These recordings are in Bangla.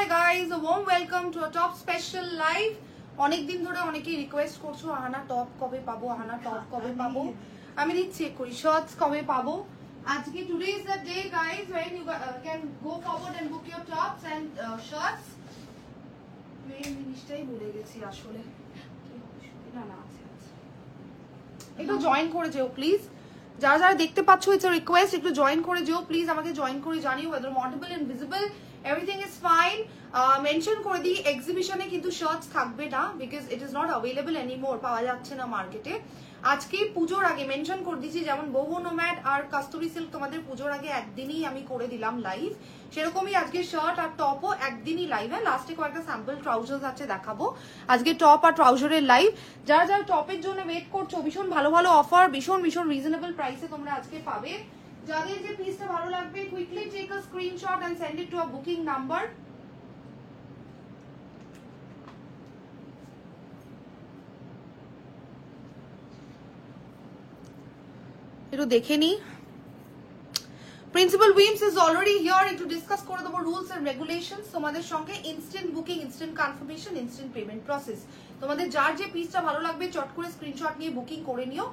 Hi guys, a warm welcome to a top special live. অনেক দিন ধরে অনেকেই রিকোয়েস্ট করছো আহানা টপ কবে পাবো, আহানা টপ কবে পাবো। আমি চেক করি শর্টস কবে পাবো। আজকে today is the day guys when you can go forward and book your tops and shirts. Main জিনিসটাই ভুলে গেছি আসলে। না না আছে আছে। একটু জয়েন করে যেও প্লিজ। যারা যারা দেখতে পাচ্ছো ইটস আ রিকোয়েস্ট, একটু জয়েন করে যেও প্লিজ, আমাকে জয়েন করে জানিও whether I'm audible and visible, everything is fine. Mention করে দিই এক্সিবিশনে কিন্তু শার্টস থাকবে না because it is not available anymore, পাওয়া যাচ্ছে না মার্কেটে। আজকে পুজোর আগে মেনশন করে দিচ্ছি, যেমন বহু নোম্যাড আর কাস্তুরি সিল্ক তোমাদের পুজোর আগে একদিনই আমি করে দিলাম লাইভ, সেরকমই আজকে শার্ট আর টপও একদিনই লাইভ। হ্যাঁ, লাস্টে কয়েকটা স্যাম্পল ট্রাউজার্স আছে দেখাবো। আজকে টপ আর ট্রাউজারের লাইভ। যারা যারা টপের জন্য ওয়েট করছো, ভীষণ ভালো ভালো অফার, ভীষণ ভীষণ রিজনেবল প্রাইসে তোমরা আজকে পাবে। যাদের যে পিসটা ভালো লাগবে quickly take a screenshot and send it to a booking number. একটু দেখে নি। Principal Weaves is already here. একটু ডিসকাস করে দেবো রুলস এন্ড রেগুলেশনস তোমাদের সঙ্গে। Instant booking, instant confirmation, instant payment process. তোমাদের যার যে পিসটা ভালো লাগবে চট করে স্ক্রিনশট নিয়ে বুকিং করে নিও।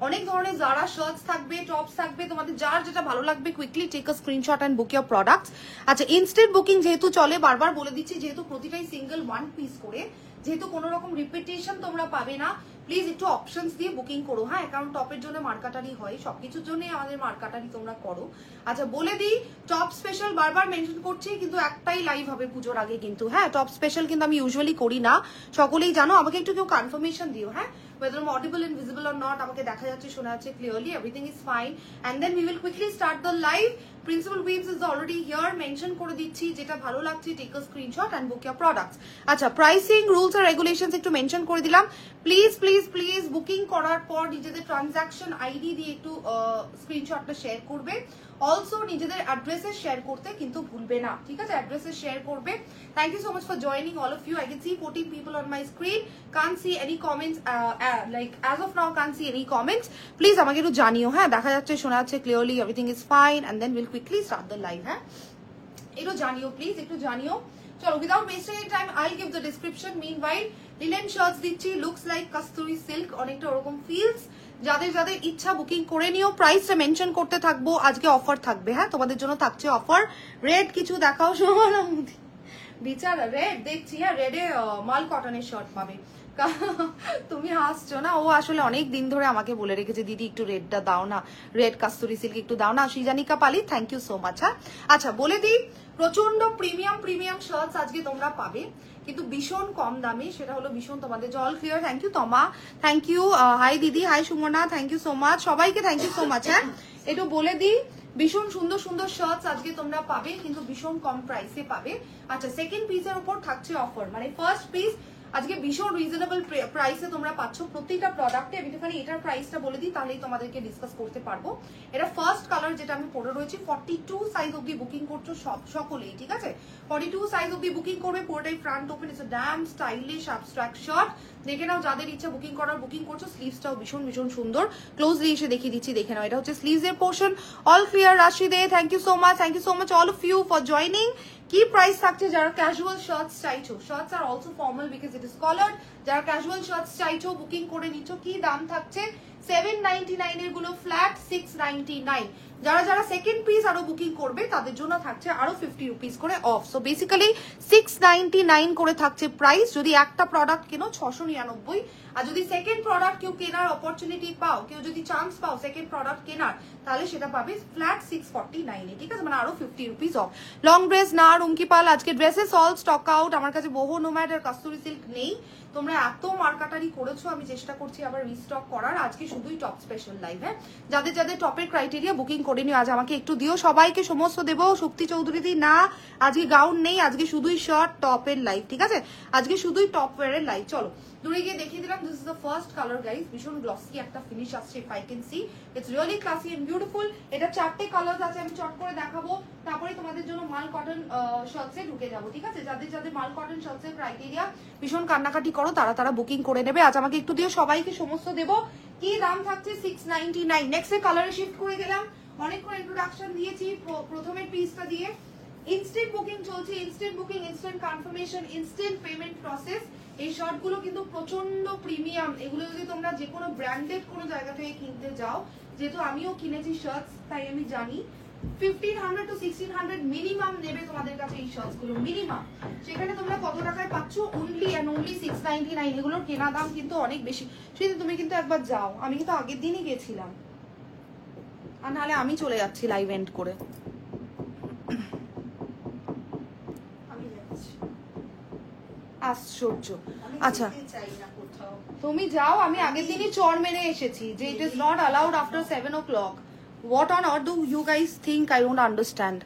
অনেক ধরনের যারা শার্টস থাকবে, টপস থাকবে, তোমাদের যার যেটা ভালো লাগবে quickly take a screenshot and book your products. আচ্ছা, ইনস্ট্যান্ট বুকিং যেহেতু চলে, বারবার বলে দিচ্ছি, যেহেতু প্রতিটাই সিঙ্গেল ওয়ান পিস করে, যেহেতু কোনো রকম রিপিটেশন তোমরা পাবে না, প্লিজ একটু অপশনস দিয়ে বুকিং করো। হ্যাঁ, কারণ টপের জন্য মার্কাটারি হয়, সবকিছুর জন্য আমাদের মার্কাটারি তোমরা করো। আচ্ছা, বলে দিই টপ স্পেশাল বারবার মেনশন করছি, কিন্তু একটাই লাইভ হবে পুজোর আগে কিন্তু। হ্যাঁ, টপ স্পেশাল কিন্তু আমি ইউজুয়ালি করি না, সকলেই জানো। আমাকে একটু কেউ কনফার্মেশন দিও, হ্যাঁ, whether I'm audible and visible or not, আমাকে দেখা যাচ্ছে, শোনা যাচ্ছে clearly, everything is fine, and then we will quickly start the live. Principal Weaves is already here. Mention করে দিচ্ছি, যেটা ভালো লাগছে take a screenshot and book your products. আচ্ছা, প্রাইসিং, রুলস আর রেগুলেশনস একটু মেনশন করে দিলাম। প্লিজ প্লিজ প্লিজ বুকিং করার পর নিজেদের ট্রানজাকশন আইডি দিয়ে একটু স্ক্রিনশটটা শেয়ার করবে। অলসো নিজেদের অ্যাড্রেসে শেয়ার করতে কিন্তু ভুলবে না, ঠিক আছে? অ্যাড্রেসে শেয়ার করবে। Thank you so much for joining all of you. I can see 14 people on my screen. Can't see any comments, like as of now can't see any comments. Please আমাকে একটু জানিও। হ্যাঁ, দেখা যাচ্ছে, শোনা যাচ্ছে clearly, everything is fine, and then we'll quickly start the live. হ্যাঁ, একটু জানিও প্লিজ, একটু জানিও। চলো, without wasting any time I'll give the description. Meanwhile linen shirts দিচ্ছি, লুকস লাইক কাস্তুরি সিল্ক, অনেকটা ওরকম ফিলস। যাদের যাদের ইচ্ছা বুকিং করে নিও। প্রাইসটা মেনশন করতে থাকবো, আজকে অফার থাকবে। হ্যাঁ, তোমাদের জন্য থাকছে অফার। রেড কিছু দেখাও শোনা, বিচারা রেড দেখছি। হ্যাঁ, রেডে মাল কটনের শার্ট পাবে। তুমি হাসছো না, ও আসলে অনেক দিন ধরে আমাকে বলে রেখেছে, দিদি একটু রেডটা দাও না, রেড কাস্তুরি সিল্ক একটু দাও না। সৃজানিকা পালি, থ্যাংক ইউ সো মাচ। হ্যাঁ, আচ্ছা, বলে দিই প্রচন্ড প্রিমিয়াম প্রিমিয়াম শার্টস আজকে তোমরা পাবে, কিন্তু ভীষণ কম দামে। সেটা হলো ভীষণ তোমাদের জল clear. Thank you Toma, thank you. Hi দিদি, hi Sumana, thank you so much, সবাইকে থ্যাংক ইউ সো মাচ। হ্যাঁ, একটু বলে দিই ভীষণ সুন্দর সুন্দর শার্টস আজকে তোমরা পাবে, কিন্তু ভীষণ কম প্রাইসে পাবে। আচ্ছা, সেকেন্ড পিসের উপর থাকছে অফার, মানে ফার্স্ট পিস আজকে ভীষণ রিজনেবল প্রাইসে তোমরা পাচ্ছ প্রত্যেকটা প্রোডাক্টে। আমি একটুখানি এটার প্রাইসটা বলে দিই, তাহলেই তোমাদেরকে ডিসকাস করতে পারবো। এটা ফার্স্ট কালার যেটা আমি পরে রয়েছি, 42 সাইজ অব্দি বুকিং করছো সকলেই, ঠিক আছে? 42 সাইজ অব্দি বুকিং করবে, পুরোটাই front open. It's a dam stylish abstract shirt. দেখে নাও, যাদের ইচ্ছা বুকিং করার বুকিং করছো। স্লিভসটাও ভীষণ ভীষণ সুন্দর, ক্লোজলি এসে দেখিয়ে দিচ্ছি, দেখে নাও। এটা হচ্ছে স্লিভস এর পোর্শন। অল ক্লিয়ার রাশিদে, thank you so much, thank you so much all of you for joining. কি প্রাইস থাকছে যারা ক্যাজুয়াল শার্টস চাইছো? শার্টস আর also formal because it is collared. যারা ক্যাজুয়াল শার্টস চাইছো, বুকিং করে নিচ্ছ, কি দাম থাকছে? 799 এর গুলো ফ্ল্যাট 699। যারা যারা সেকেন্ড পিস আরো বুকিং করবে তাদের জন্য থাকছে আরো 50 রুপিস করে অফ। সো বেসিক্যালি 699 করে থাকছে প্রাইস। যদি একটা প্রোডাক্ট কেনো 699, আর যদি সেকেন্ড প্রোডাক্ট কেউ কেনার অপরচুনিটি পাও, কেউ যদি চান্স পাও সেকেন্ড প্রোডাক্ট কেনার, তাহলে সেটা পাবে ফ্ল্যাট 649, ঠিক আছে? মানে আরো 50 রুপিস অফ। লং ড্রেস না রুমকি পাল, আজকে ড্রেসেস অল স্টক আউট। আমার কাছে বহু নোম্যাড আর কাস্তুরি সিল্ক নেই। তোমরা এত মার্কাটারি করেছো, আমি চেষ্টা করছি আবার রিস্টক করার। আজকে শুধুই টপ স্পেশাল লাইভ। হ্যাঁ, যাদের যাদের টপের ক্রাইটেরিয়া বুকিং করে নিও। আজ আমাকে একটু দিও, সবাইকে সমস্ত দেবো। শক্তি চৌধুরী দি না, আজকে গাউন নেই, আজকে শুধুই শার্ট টপের লাইভ, ঠিক আছে? আজকে শুধুই টপ ওয়্যারের লাইভ। চলো দূরে গিয়ে দেখিয়ে দিলাম। This is the first colour guys, ভীষণ গ্লসি একটা ফিনিশ আসছে। If I can see, it's really classy and beautiful. এটা 4টে কালার আছে, আমি চট করে দেখাবো, তারপরে তোমাদের জন্য মাল কটন শার্টসে ঢুকে যাবো, ঠিক আছে? যাদের যাদের মাল কটন শার্টসের ক্রাইটেরিয়া ভীষণ কান্নাকাটি করো, তারা তারা বুকিং করে নেবে। আজ আমাকে একটু দিও, সবাইকে সমস্ত দেবো। কি দাম থাকছে? 699। নেক্সট কালারে শিফট করে গেলাম। অনেকক্ষণ ইন্ট্রোডাকশন দিয়েছি প্রথমের পিসটা দিয়ে। ইনস্ট্যান্ট বুকিং চলছে, instant booking, instant confirmation, instant payment process. এই শার্টগুলো কিন্তু প্রচন্ড প্রিমিয়াম। এগুলো যদি তোমরা যে কোনো ব্র্যান্ডেড কোনো জায়গা থেকে কিনতে যাও, যেহেতু আমিও কিনেছি শার্টস তাই আমি জানি 1500 to 1600 মিনিমাম নেবে তোমাদের কাছে এই শার্টস গুলো, মিনিমাম। সেখানে তোমরা কত টাকায় পাচ্ছ? Only and only 699। এগুলোর কেনা দাম কিন্তু অনেক বেশি। সেদিন তুমি কিন্তু একবার যাও, আমি কিন্তু আগের দিনই গেছিলাম, আর নাহলে আমি চলে যাচ্ছি লাইভ এন্ড করে। আশ্চর্য। আচ্ছা তুমি যাও, আমি আগের দিনই চর মেরে এসেছি যে it is not allowed after 7 o'clock. What on earth do you guys think? I don't understand.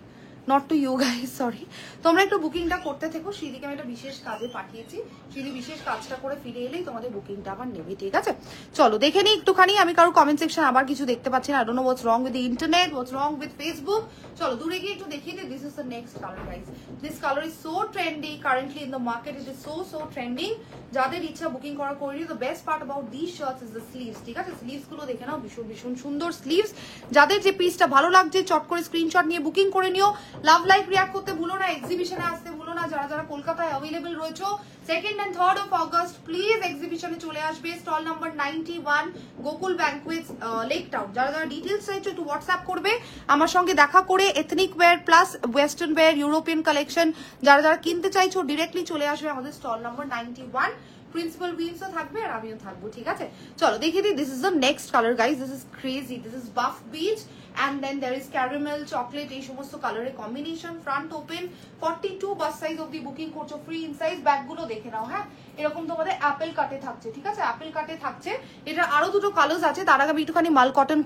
Not to you guys, sorry. তোমরা একটু বুকিংটা করতে থেকো। শ্রীদিকে আমি একটা বিশেষ কাজে পাঠিয়েছি, শ্রীদি বিশেষ কাজটা করে ফিরে এলেই তোমাদের বুকিংটা আবার নেবে, ঠিক আছে? চলো দেখে নিই একটুখানি। আমি কারো কমেন্ট সেকশন আবার কিছু দেখতে পাচ্ছি না। I don't know what's wrong with the internet, what's wrong with Facebook. চলো দূরে গিয়ে একটু দেখিয়ে দিই। This is the next colour guys. This colour is so trendy currently in the market. It is so trending. যাদের ইচ্ছা বুকিং করা করে নিও। The best part about this shirts is the sleeves, ঠিক আছে? স্লিভস গুলো দেখে নাও, ভীষণ সুন্দর স্লিভস। যাদের যে পিসটা ভালো লাগছে চট করে স্ক্রিনশট নিয়ে বুকিং করে নিও। লাভ লাইক রিঅ্যাক্ট করতে ভুলো না, এক্সিবিশনে আসতে ভুলো না। যারা যারা কলকাতায় অ্যাভেলেবল রয়েছে 2nd and 3rd of August please এক্সিবিশনে চলে আসবে। Stall number 91 Gokul banquets Lake Town. যারা যারা ডিটেইলস চাইছো একটু হোয়াটসঅ্যাপ করবে আমার সঙ্গে দেখা করে। Ethnic wire plus western wire, European collection যারা যারা কিনতে চাইছো ডিরেক্টলি চলে আসবে আমাদের স্টল নাম্বার 91। প্রিন্সিপাল উইমসও থাকবে আর আমিও থাকবো, ঠিক আছে? চলো দেখিয়ে দিই। This is the next colour guys. This is crazy. This is buff beach and then there is caramel chocolate এই সমস্ত কালারের combination. Front open 42 bust size অবধি বুকিং করছো, ফ্রি ইন সাইজ। ব্যাগগুলো দেখে নাও, হ্যাঁ এরকম তোমাদের অ্যাপেল কাটে থাকছে, ঠিক আছে? অ্যাপেল কাটে থাকছে। এটা আরো দুটো কালার্স আছে। তার আগে আমি একটুখানি মাল কটন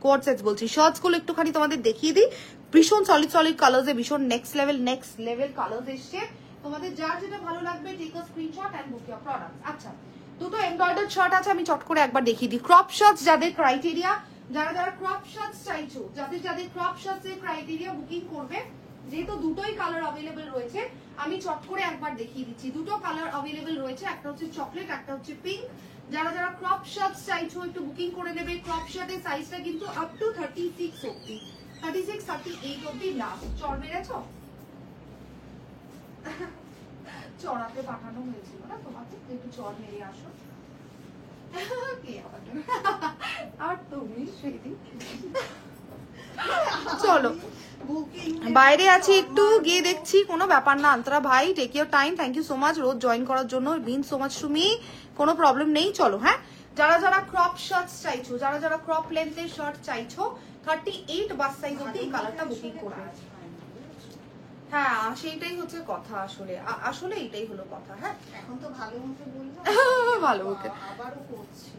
কোয়াড সেটস বলছি, শর্টস গুলো একটুখানি তোমাদের দেখিয়ে দিই। ভীষণ সলিড কালার্সে, ভীষণ নেক্সট লেভেল কালার্স এসছে। তোমাদের যার যেটা ভালো লাগবে take a screenshot and book your product. আচ্ছা দুটো এমব্রয়ডার্ড শার্ট আছে, আমি চট করে একবার দেখিয়ে দিই। ক্রপ শার্টস যাদের ক্রাইটেরিয়া, যারা যারা ক্রপ শার্টস চাইছো, যাদের ক্রপ শার্টস এর ক্রাইটেরিয়া বুকিং করবে, যেহেতু দুটোই কালার अवेलेबल রয়েছে আমি চট করে একবার দেখিয়ে দিচ্ছি। দুটো কালার अवेलेबल রয়েছে, একটা হচ্ছে চকলেট, একটা হচ্ছে পিঙ্ক। যারা যারা ক্রপ শার্টস চাইছো একটু বুকিং করে নেবে। ক্রপ শার্টের সাইজটা কিন্তু আপ টু 36 অবধি, 36 38 অবধি লাস্ট। চর মেরেছো? চড়াতে পাঠানো হয়েছিল না তোমাকে, একটু চর মেরে আসো। আর তুমি সেদিন চলো বাইরে আছি একটু গিয়ে দেখছি, কোনো ব্যাপার না। আন্তরা ভাই take your time, thank you so much রোজ জয়েন করার জন্য, mean so much to me, কোনো প্রবলেম নেই। চলো হ্যাঁ, যারা যারা ক্রপ শার্টস চাইছো, যারা যারা ক্রপ লেন্থের শার্ট চাইছো 38 বাস সাইজ অবধি এই কালারটা বুকিং করবে। হ্যাঁ সেইটাই হচ্ছে কথা, আসলে এইটাই হলো কথা। হ্যাঁ এখন তো ভালো মতো বলবো, ভালো মতো আবারও করছি।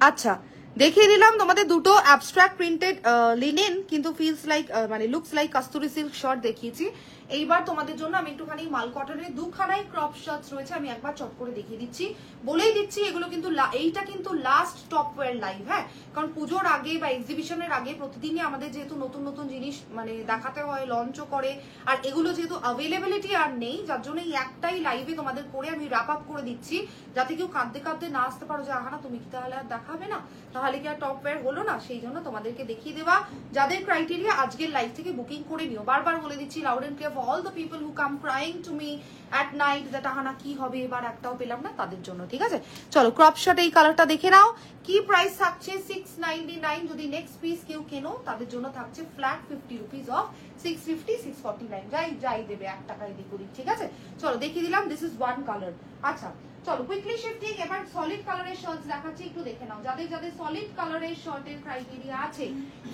আচ্ছা দেখিয়ে দিলাম তোমাদের দুটো অ্যাবস্ট্রাক্ট প্রিন্টেড লিনেন কিন্তু ফিলস লাইক মানে looks like Kasturi silk shirt দেখিয়েছি। এইবার তোমাদের জন্য আমি একটুখানি মাল কটনের দুখানাই ক্রপ শার্টস রয়েছে, আমি একবার চট করে দেখিয়ে দিচ্ছি। বলেই দিচ্ছি এগুলো কিন্তু এইটা কিন্তু লাস্ট টপ ওয়্যার লাইভ। হ্যাঁ কারণ পুজোর আগে বা এক্সিবিশনের আগে প্রতিদিনই আমাদের যেহেতু নতুন নতুন জিনিস মানে দেখাতে হয়, লঞ্চও করে, আর এগুলো যেহেতু অ্যাভেলেবিলিটি আর নেই, যার জন্য এই একটাই লাইভে তোমাদের করে আমি র্যাপ আপ করে দিচ্ছি, যাতে কেউ কাঁদতে কাঁদতে না আসতে পারো যে আহানা তুমি কি তাহলে আর দেখাবে না, তাহলে কি আর টপ ওয়্যার হলো না। সেই জন্য তোমাদেরকে দেখিয়ে দেওয়া। যাদের ক্রাইটেরিয়া আজকের লাইভ থেকে বুকিং করে নিও। বারবার বলে দিচ্ছি loud and clear for all the people who come crying to me at night that Ahana কি হবে এবার একটাও পেলাম না, তাদের জন্য, ঠিক আছে? চলো ক্রপ শার্ট এই কালারটা দেখে নাও। কি প্রাইস থাকছে? 699। যদি নেক্সট পিস কেউ কেনো তাদের জন্য থাকছে ফ্ল্যাট 50 রুপিস অফ 650 649। যাই দেবে 1 টাকা এদিক ওদিক, ঠিক আছে? চলো দেখিয়ে দিলাম। This is one colour. আচ্ছা চলো কুইকলি শিফটিং, এবার সলিড কালারের শার্টস দেখাচ্ছি, একটু দেখে নাও। যাদের যাদের সলিড কালারের শার্টের ক্রাইটেরিয়া আছে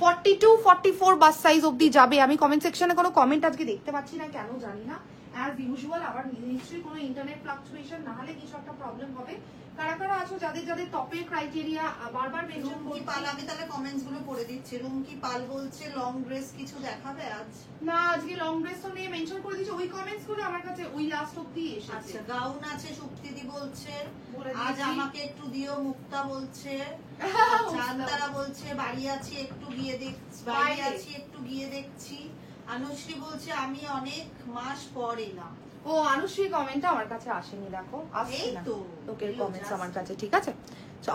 42 44 বাস সাইজ অবধি যাবে। আমি কমেন্ট সেকশনে কোনো কমেন্ট আজকে দেখতে পাচ্ছি না, কেন জানি না। অ্যাজ ইউজুয়াল আবার নিশ্চয়ই কোনো ইন্টারনেট ফ্লাকচুয়েশন, না হলে কিছু একটা প্রবলেম হবে। কারা কারা আছো যাদের যাদের টপের ক্রাইটেরিয়া বারবার মেনশন করছি। পাল আমি তাহলে কমেন্টস গুলো পড়ে দিচ্ছি। রুমকি পাল বলছে লং ড্রেস কিছু দেখাবে আজ? না আজকে লং ড্রেস তো নিয়ে মেনশন করে দিচ্ছি। ওই কমেন্টস গুলো আমার কাছে ওই লাস্ট অবধি এসেছে। আচ্ছা গাউন আছে সুপ্তিদি বলছে আজ আমাকে একটু দিও। মুক্তা বলছে, চান্দারা বলছে বাড়ি আছি একটু গিয়ে দেখছি। অনুশ্রী বলছে আমি অনেক মাস পর এলাম। ও অনুশ্রী কমেন্টটা আমার কাছে আসেনি, দেখো আসছে না লোকের কমেন্টস আমার কাছে, ঠিক আছে?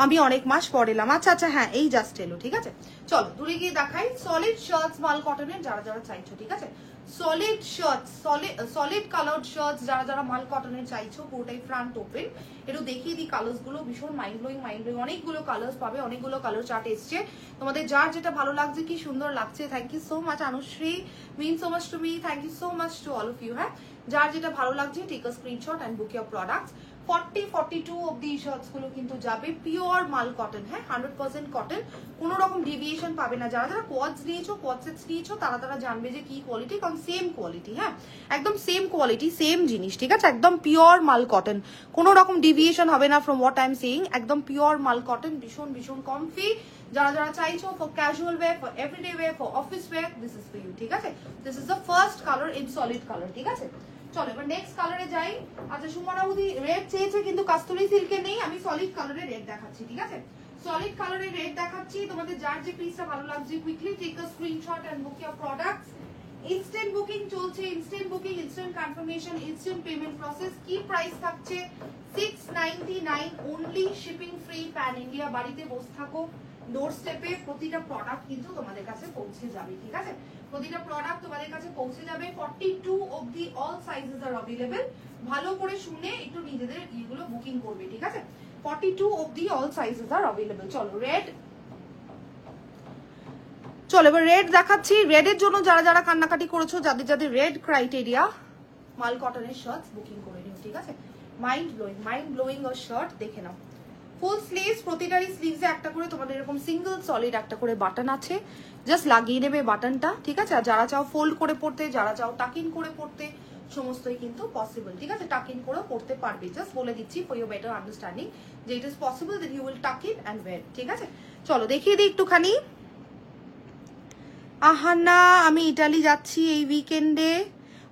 আমি অনেক মাস পর এলাম। আচ্ছা হ্যাঁ এই জাস্ট এলো, ঠিক আছে? চলো দূরে গিয়ে দেখাই সলিড শার্টস মাল কটনের যারা যারা চাইছো, ঠিক আছে? Solid shirts, solid coloured shirts যারা যারা মাল কটনের চাইছো, পুরোটাই ফ্রন্ট ওপেন। একটু দেখিয়ে দিই কালার্স গুলো, ভীষণ মাইন্ড ব্লোয়িং অনেকগুলো কালার্স পাবে, অনেকগুলো কালার চার্ট এসছে। তোমাদের যার যেটা ভালো লাগছে, কি সুন্দর লাগছে। Thank you so much Anushree, mean so much to me, thank you so much to all of you. হ্যাঁ, যার যেটা ভালো লাগছে take a screenshot and book your products. 40-42 অব্দি শার্টস গুলো কিন্তু যাবে পিওর মাল কটন। হ্যাঁ, 100% কটন, কোনো রকম ডেভিয়েশন পাবে না। যারা যারা কোয়াডস নিয়েছো, কোয়াড সেটস নিয়েছো, তারা তারা জানবে যে কি কোয়ালিটি, কারণ সেম কোয়ালিটি। হ্যাঁ, একদম সেম কোয়ালিটি, সেম জিনিস, ঠিক আছে? একদম পিওর মাল কটন, কোনো রকম ডেভিয়েশন হবে না from what I am saying. একদম পিওর মাল কটন, ভীষণ ভীষণ কমফি। যারা যারা চাইছো for casual wear, for everyday wear, for office wear, this is for you, ঠিক আছে? This is the first colour in solid colour, ঠিক আছে? চলো এবার নেক্সট কালারে যাই। আচ্ছা, সুমনাবুদি রেড চেয়েছে কিন্তু কাস্তুরি সিল্কে নেই, আমি সলিড কালারে রেড দেখাচ্ছি, ঠিক আছে? সলিড কালারে রেড দেখাচ্ছি। তোমাদের যার যে পিসটা ভালো লাগছে, quickly take a screenshot and book your products. Instant booking চলছে, instant booking, instant confirmation, instant payment process. কি প্রাইস থাকছে? 699 only, shipping free, pan India. বাড়িতে বসে থাকো, ডোর স্টেপে প্রতিটা প্রোডাক্ট কিন্তু তোমাদের কাছে পৌঁছে যাবে, ঠিক আছে? প্রতিটা প্রোডাক্ট তোমাদের কাছে পৌঁছে যাবে। 42 অবধি অল সাইজেস আর अवेलेबल। ভালো করে শুনে একটু নিজেদের ইগুলো বুকিং করবে, ঠিক আছে? 42 অবধি অল সাইজেস আর अवेलेबल। চলো রেড, চলো এবার রেড দেখাচ্ছি। রেডের জন্য যারা যারা কান্নাকাটি করেছো, যাদের যাদের রেড ক্রাইটেরিয়া, মাল কটনের শার্টস বুকিং করে নিও, ঠিক আছে? মাইন্ড ব্লোয়িং ও শার্ট দেখে নাও। ফুল স্লিভস, প্রতিটারই স্লিভসে একটা করে তোমাদের এরকম সিঙ্গেল সলিড একটা করে বাটন আছে, জাস্ট লাগিয়ে নেবে বাটনটা, ঠিক আছে? আর যারা চাও ফোল্ড করে পড়তে, যারা চাও টাক ইন করে পড়তে, সমস্তই কিন্তু পসিবল, ঠিক আছে? টাক ইন করেও পড়তে পারবে। জাস্ট বলে দিচ্ছি ফর ইউর বেটার আন্ডারস্ট্যান্ডিং যে it is possible that you will tuck in and wear, ঠিক আছে? চলো দেখিয়ে দিই একটুখানি। আহানা, আমি ইটালি যাচ্ছি এই উইকেন্ডে।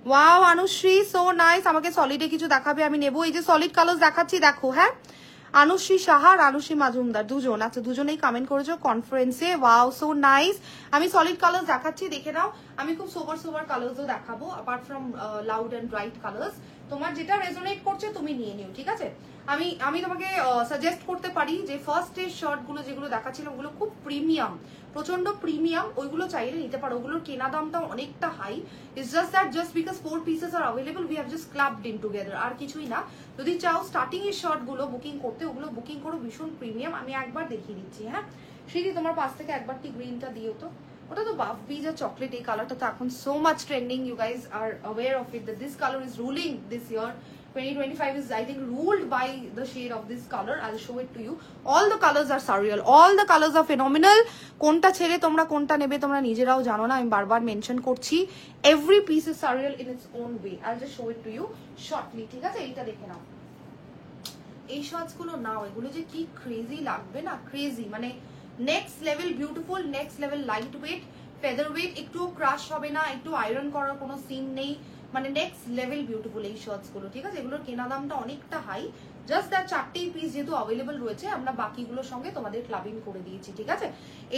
Wow Anushree, so nice. আমাকে সলিডে কিছু দেখাবে, আমি নেবো। এই যে সলিড কালার দেখাচ্ছি, দেখো। হ্যাঁ, অনুশ্রী সাহা আর অনুশ্রী মাজুমদার দুজন, আচ্ছা দুজনেই কমেন্ট করেছো কনফারেন্সে। Wow, so nice. আমি সলিড কালার্স দেখাচ্ছি, দেখে নাও। আমি খুব সোবার কালার্সও দেখাবো, apart from loud and bright colours. তোমার যেটা রেজোনেট করছে তুমি নিয়ে নিও, ঠিক আছে? আমি তোমাকে সাজেস্ট করতে পারি যে ফার্স্ট এর শার্ট গুলো যেগুলো দেখাচ্ছিলাম, ওগুলো খুব প্রিমিয়াম, প্রচন্ড প্রিমিয়াম। ওইগুলো চাইলে নিতে পারো, ওগুলোর কেনা দামটাও অনেকটা high. It's just that just because 4 pieces are available, we have just clubbed in together, আর কিছুই না। যদি চাও স্টার্টিং এর শার্ট গুলো বুকিং করতে, ওগুলো বুকিং করো, ভীষণ প্রিমিয়াম। আমি একবার দেখিয়ে দিচ্ছি। হ্যাঁ, শ্রীদি তোমার পাশ থেকে একবার টি গ্রিনটা দিও তো। ওটা তো বাফ বিজ আর চকলেট, এই কালারটা তো এখন so much trending. You guys are aware of it that this colour is ruling this year. 2025 is, I think, ruled by the shade of this color. I'll show it to you. All the colors are surreal. All the colors are phenomenal. কোনটা ছেড়ে তোমরা কোনটা নেবে তোমরা নিজেরাও জানো না, আমি বারবার মেনশন করছি। Every piece is surreal in its own way. I'll just show it to you shortly, ঠিক আছে? এইটা দেখে নাও, এই শর্টস গুলো নাও। এগুলো যে কি ক্রেজি লাগবে না, ক্রেজি, মানে next level beautiful, next level light weight, feather weight, একটু ক্রাশ হবে না, একটু আয়রন করার কোনো সিন নেই, মানে নেক্সট লেভেল বিউটিফুল এই শর্টস গুলো, ঠিক আছে? এগুলোর কেনা দামটা অনেকটা হাই। জাস্ট দ্যাট 4টি পিস যেহেতু অ্যাভেলেবল রয়েছে, আমরা বাকিগুলোর সঙ্গে তোমাদের ক্লাবিং করে দিয়েছি, ঠিক আছে?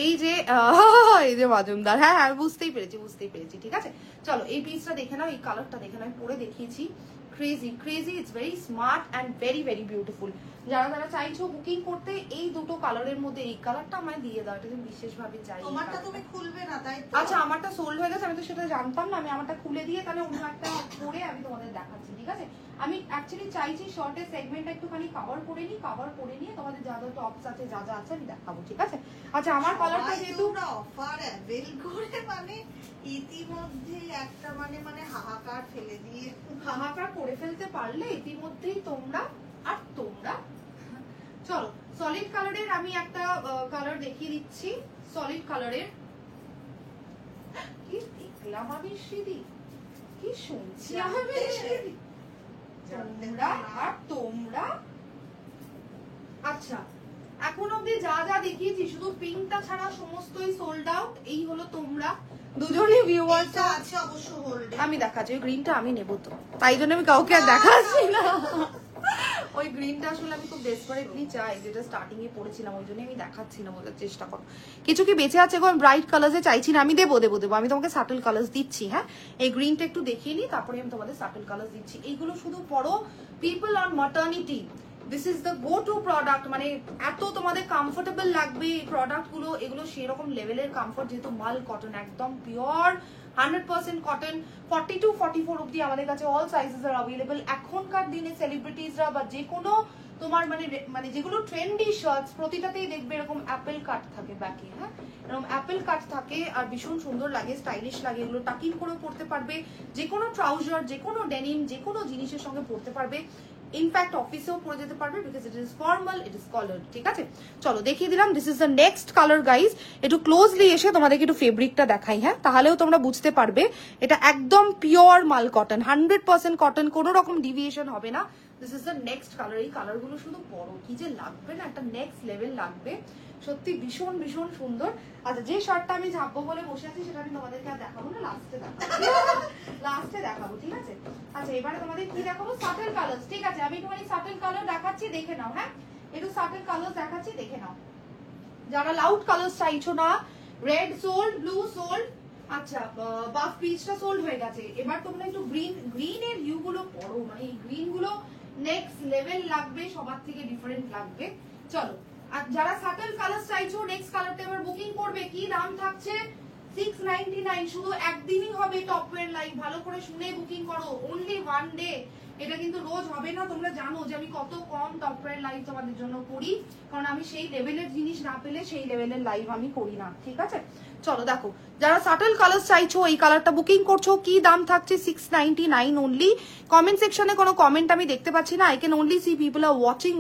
এই যে মাজুমদার, হ্যাঁ হ্যাঁ বুঝতেই পেরেছি, ঠিক আছে? চলো এই পিসটা দেখে নাও, এই কালারটা দেখে নাও, পরে দেখিয়েছি। Crazy, it's very smart and very very beautiful. যারা যারা চাইছো বুকিং করতে, এই দুটো কালারের মধ্যে এই কালারটা আমায় দিয়ে দাও, এটা তুমি বিশেষভাবে চাই। তোমারটা তুমি খুলবে না তাই তো? আচ্ছা, আমারটা সোল্ড হয়ে গেছে, আমি তো সেটা জানতাম না। আমি আমারটা খুলে দিয়ে তাহলে অন্য একটা পরে আমি তোমাদের দেখাচ্ছি, ঠিক আছে? আমি অ্যাকচুয়ালি চাইছি শর্টের সেগমেন্টটা একটুখানি কভার করে নিয়ে তোমাদের যা যা টপস আছে, যা যা আছে আমি দেখাবো, ঠিক আছে? আচ্ছা, আমার কালারটা যেহেতু অফার অ্যাভেল করে, মানে ইতিমধ্যে একটা মানে হাহাকার ফেলে দিয়ে, হাহাকার করে ফেলতে পারলে ইতিমধ্যেই তোমরা। চলো সলিড কালারের আমি একটা কালার দেখিয়ে দিচ্ছি। সলিড কালারের কি দেখলাম আমি শ্রীদি, কি শুনছি আমি শ্রীদি, তোমরা। আচ্ছা, এখন অব্দি যা যা দেখিয়েছি শুধু পিঙ্কটা ছাড়া সমস্তই সোল্ড আউট। এই হলো তোমরা দুজনই ভিউয়ার্স আছে অবশ্য হোল্ডে। আমি দেখাচ্ছি, ওই গ্রিনটা আমি নেবো তো, তাই জন্য আমি কাউকে আর দেখাচ্ছি না। ওই গ্রিনটা আসলে আমি খুব ডেসপারেটলি চাই, যেটা স্টার্টিং এ পড়েছিলাম, ওই জন্য আমি দেখাচ্ছি না, বলার চেষ্টা করো। কিছু কি বেঁচে আছে গো? আমি ব্রাইট কালার্সে চাইছি না, আমি দেবো, আমি তোমাকে সাটল কালার্স দিচ্ছি। হ্যাঁ, এই গ্রিনটা একটু দেখিয়ে নিই, তারপরে আমি তোমাদের সাটল কালার্স দিচ্ছি। এইগুলো শুধু পড়ো people on maternity, this is the go to product. মানে এত তোমাদের কমফোর্টেবল লাগবে এই প্রোডাক্ট গুলো, এগুলো সেরকম লেভেলের কমফোর্ট, যেহেতু মাল কটন, একদম পিওর 100% কটন। 42 44 অবধি আমাদের কাছে অল সাইজেস আর অ্যাভেলেবল। এখনকার দিনে সেলিব্রিটিজরা বা যে কোনো তোমার মানে যেগুলো ট্রেন্ডি শার্টস প্রতিটাতেই দেখবে এরকম অ্যাপেল কাট থাকে ব্যাকে, হ্যাঁ এরকম অ্যাপেল কাট থাকে আর ভীষণ সুন্দর লাগে, স্টাইলিশ লাগে। এগুলো টাকিং করে পরতে পারবে, যে কোনো ট্রাউজার, যে কোনো ডেনিম, যে কোনো জিনিসের সঙ্গে পরতে পারবে। ইনফ্যাক্ট অফিসেও পরে যেতে পারবে, because it is formal, it is collared. ঠিক আছে, চলো দেখিয়ে দিলাম। This is the next colour guys. একটু ক্লোজলি এসে তোমাদেরকে একটু ফেব্রিকটা দেখাই, হ্যাঁ তাহলেও তোমরা বুঝতে পারবে। এটা একদম পিওর মাল কটন, 100% কটন, কোনো রকম ডিভিয়েশন হবে না। This is the next colour. এই কালারগুলো শুধু পরো, কি যে লাগবে না, একটা নেক্সট লেভেল লাগবে, সত্যি ভীষণ ভীষণ সুন্দর। আচ্ছা, যে শার্টটা আমি ঝাপবো বলে বসে আছি সেটা আমি তোমাদেরকে আর দেখাবো না, লাস্টে দেখাবো, লাস্টে দেখাবো, ঠিক আছে। আচ্ছা, এবারে তোমাদের কি দেখাবো, সাটেল কালার। ঠিক আছে, আমি একটুখানি সাটেল কালার দেখাচ্ছি, দেখে নাও। হ্যাঁ, একটু সাটেল কালার দেখাচ্ছি, দেখে নাও। যারা লাউড কালার চাইছো না, রেড সোল্ড, ব্লু সোল্ড, আচ্ছা বাফ পিচটা সোল্ড হয়ে গেছে। এবার তোমরা একটু গ্রিনের হিউ গুলো পড়ো, মানে এই গ্রিন গুলো নেক্সট লেভেল লাগবে, সবার থেকে ডিফারেন্ট লাগবে। চলো, আর যারা সাটেল কালার চাইছো নেক্সট কালারটা এবার বুকিং করবে। কি দাম থাকছে, 699। শুধু একদিনই হবে টপওয়্যার লাইভ, ভালো করে শুনে বুকিং করো, অনলি ওয়ান ডে। এটা কিন্তু রোজ হবে না, তোমরা জানো যে আমি কত কম টপওয়্যার লাইভ তোমাদের জন্য করি, কারণ আমি সেই লেভেলের জিনিস না পেলে সেই লেভেলের লাইভ আমি করি না। ঠিক আছে, চলো দেখো, যারা সাটেল কালার চাইছো এই কালারটা বুকিং করছো, কি দাম থাকছে, 699 অনলি। কমেন্ট সেকশনে কোনো কমেন্ট আমি দেখতে পাচ্ছি না। I can only C people are watching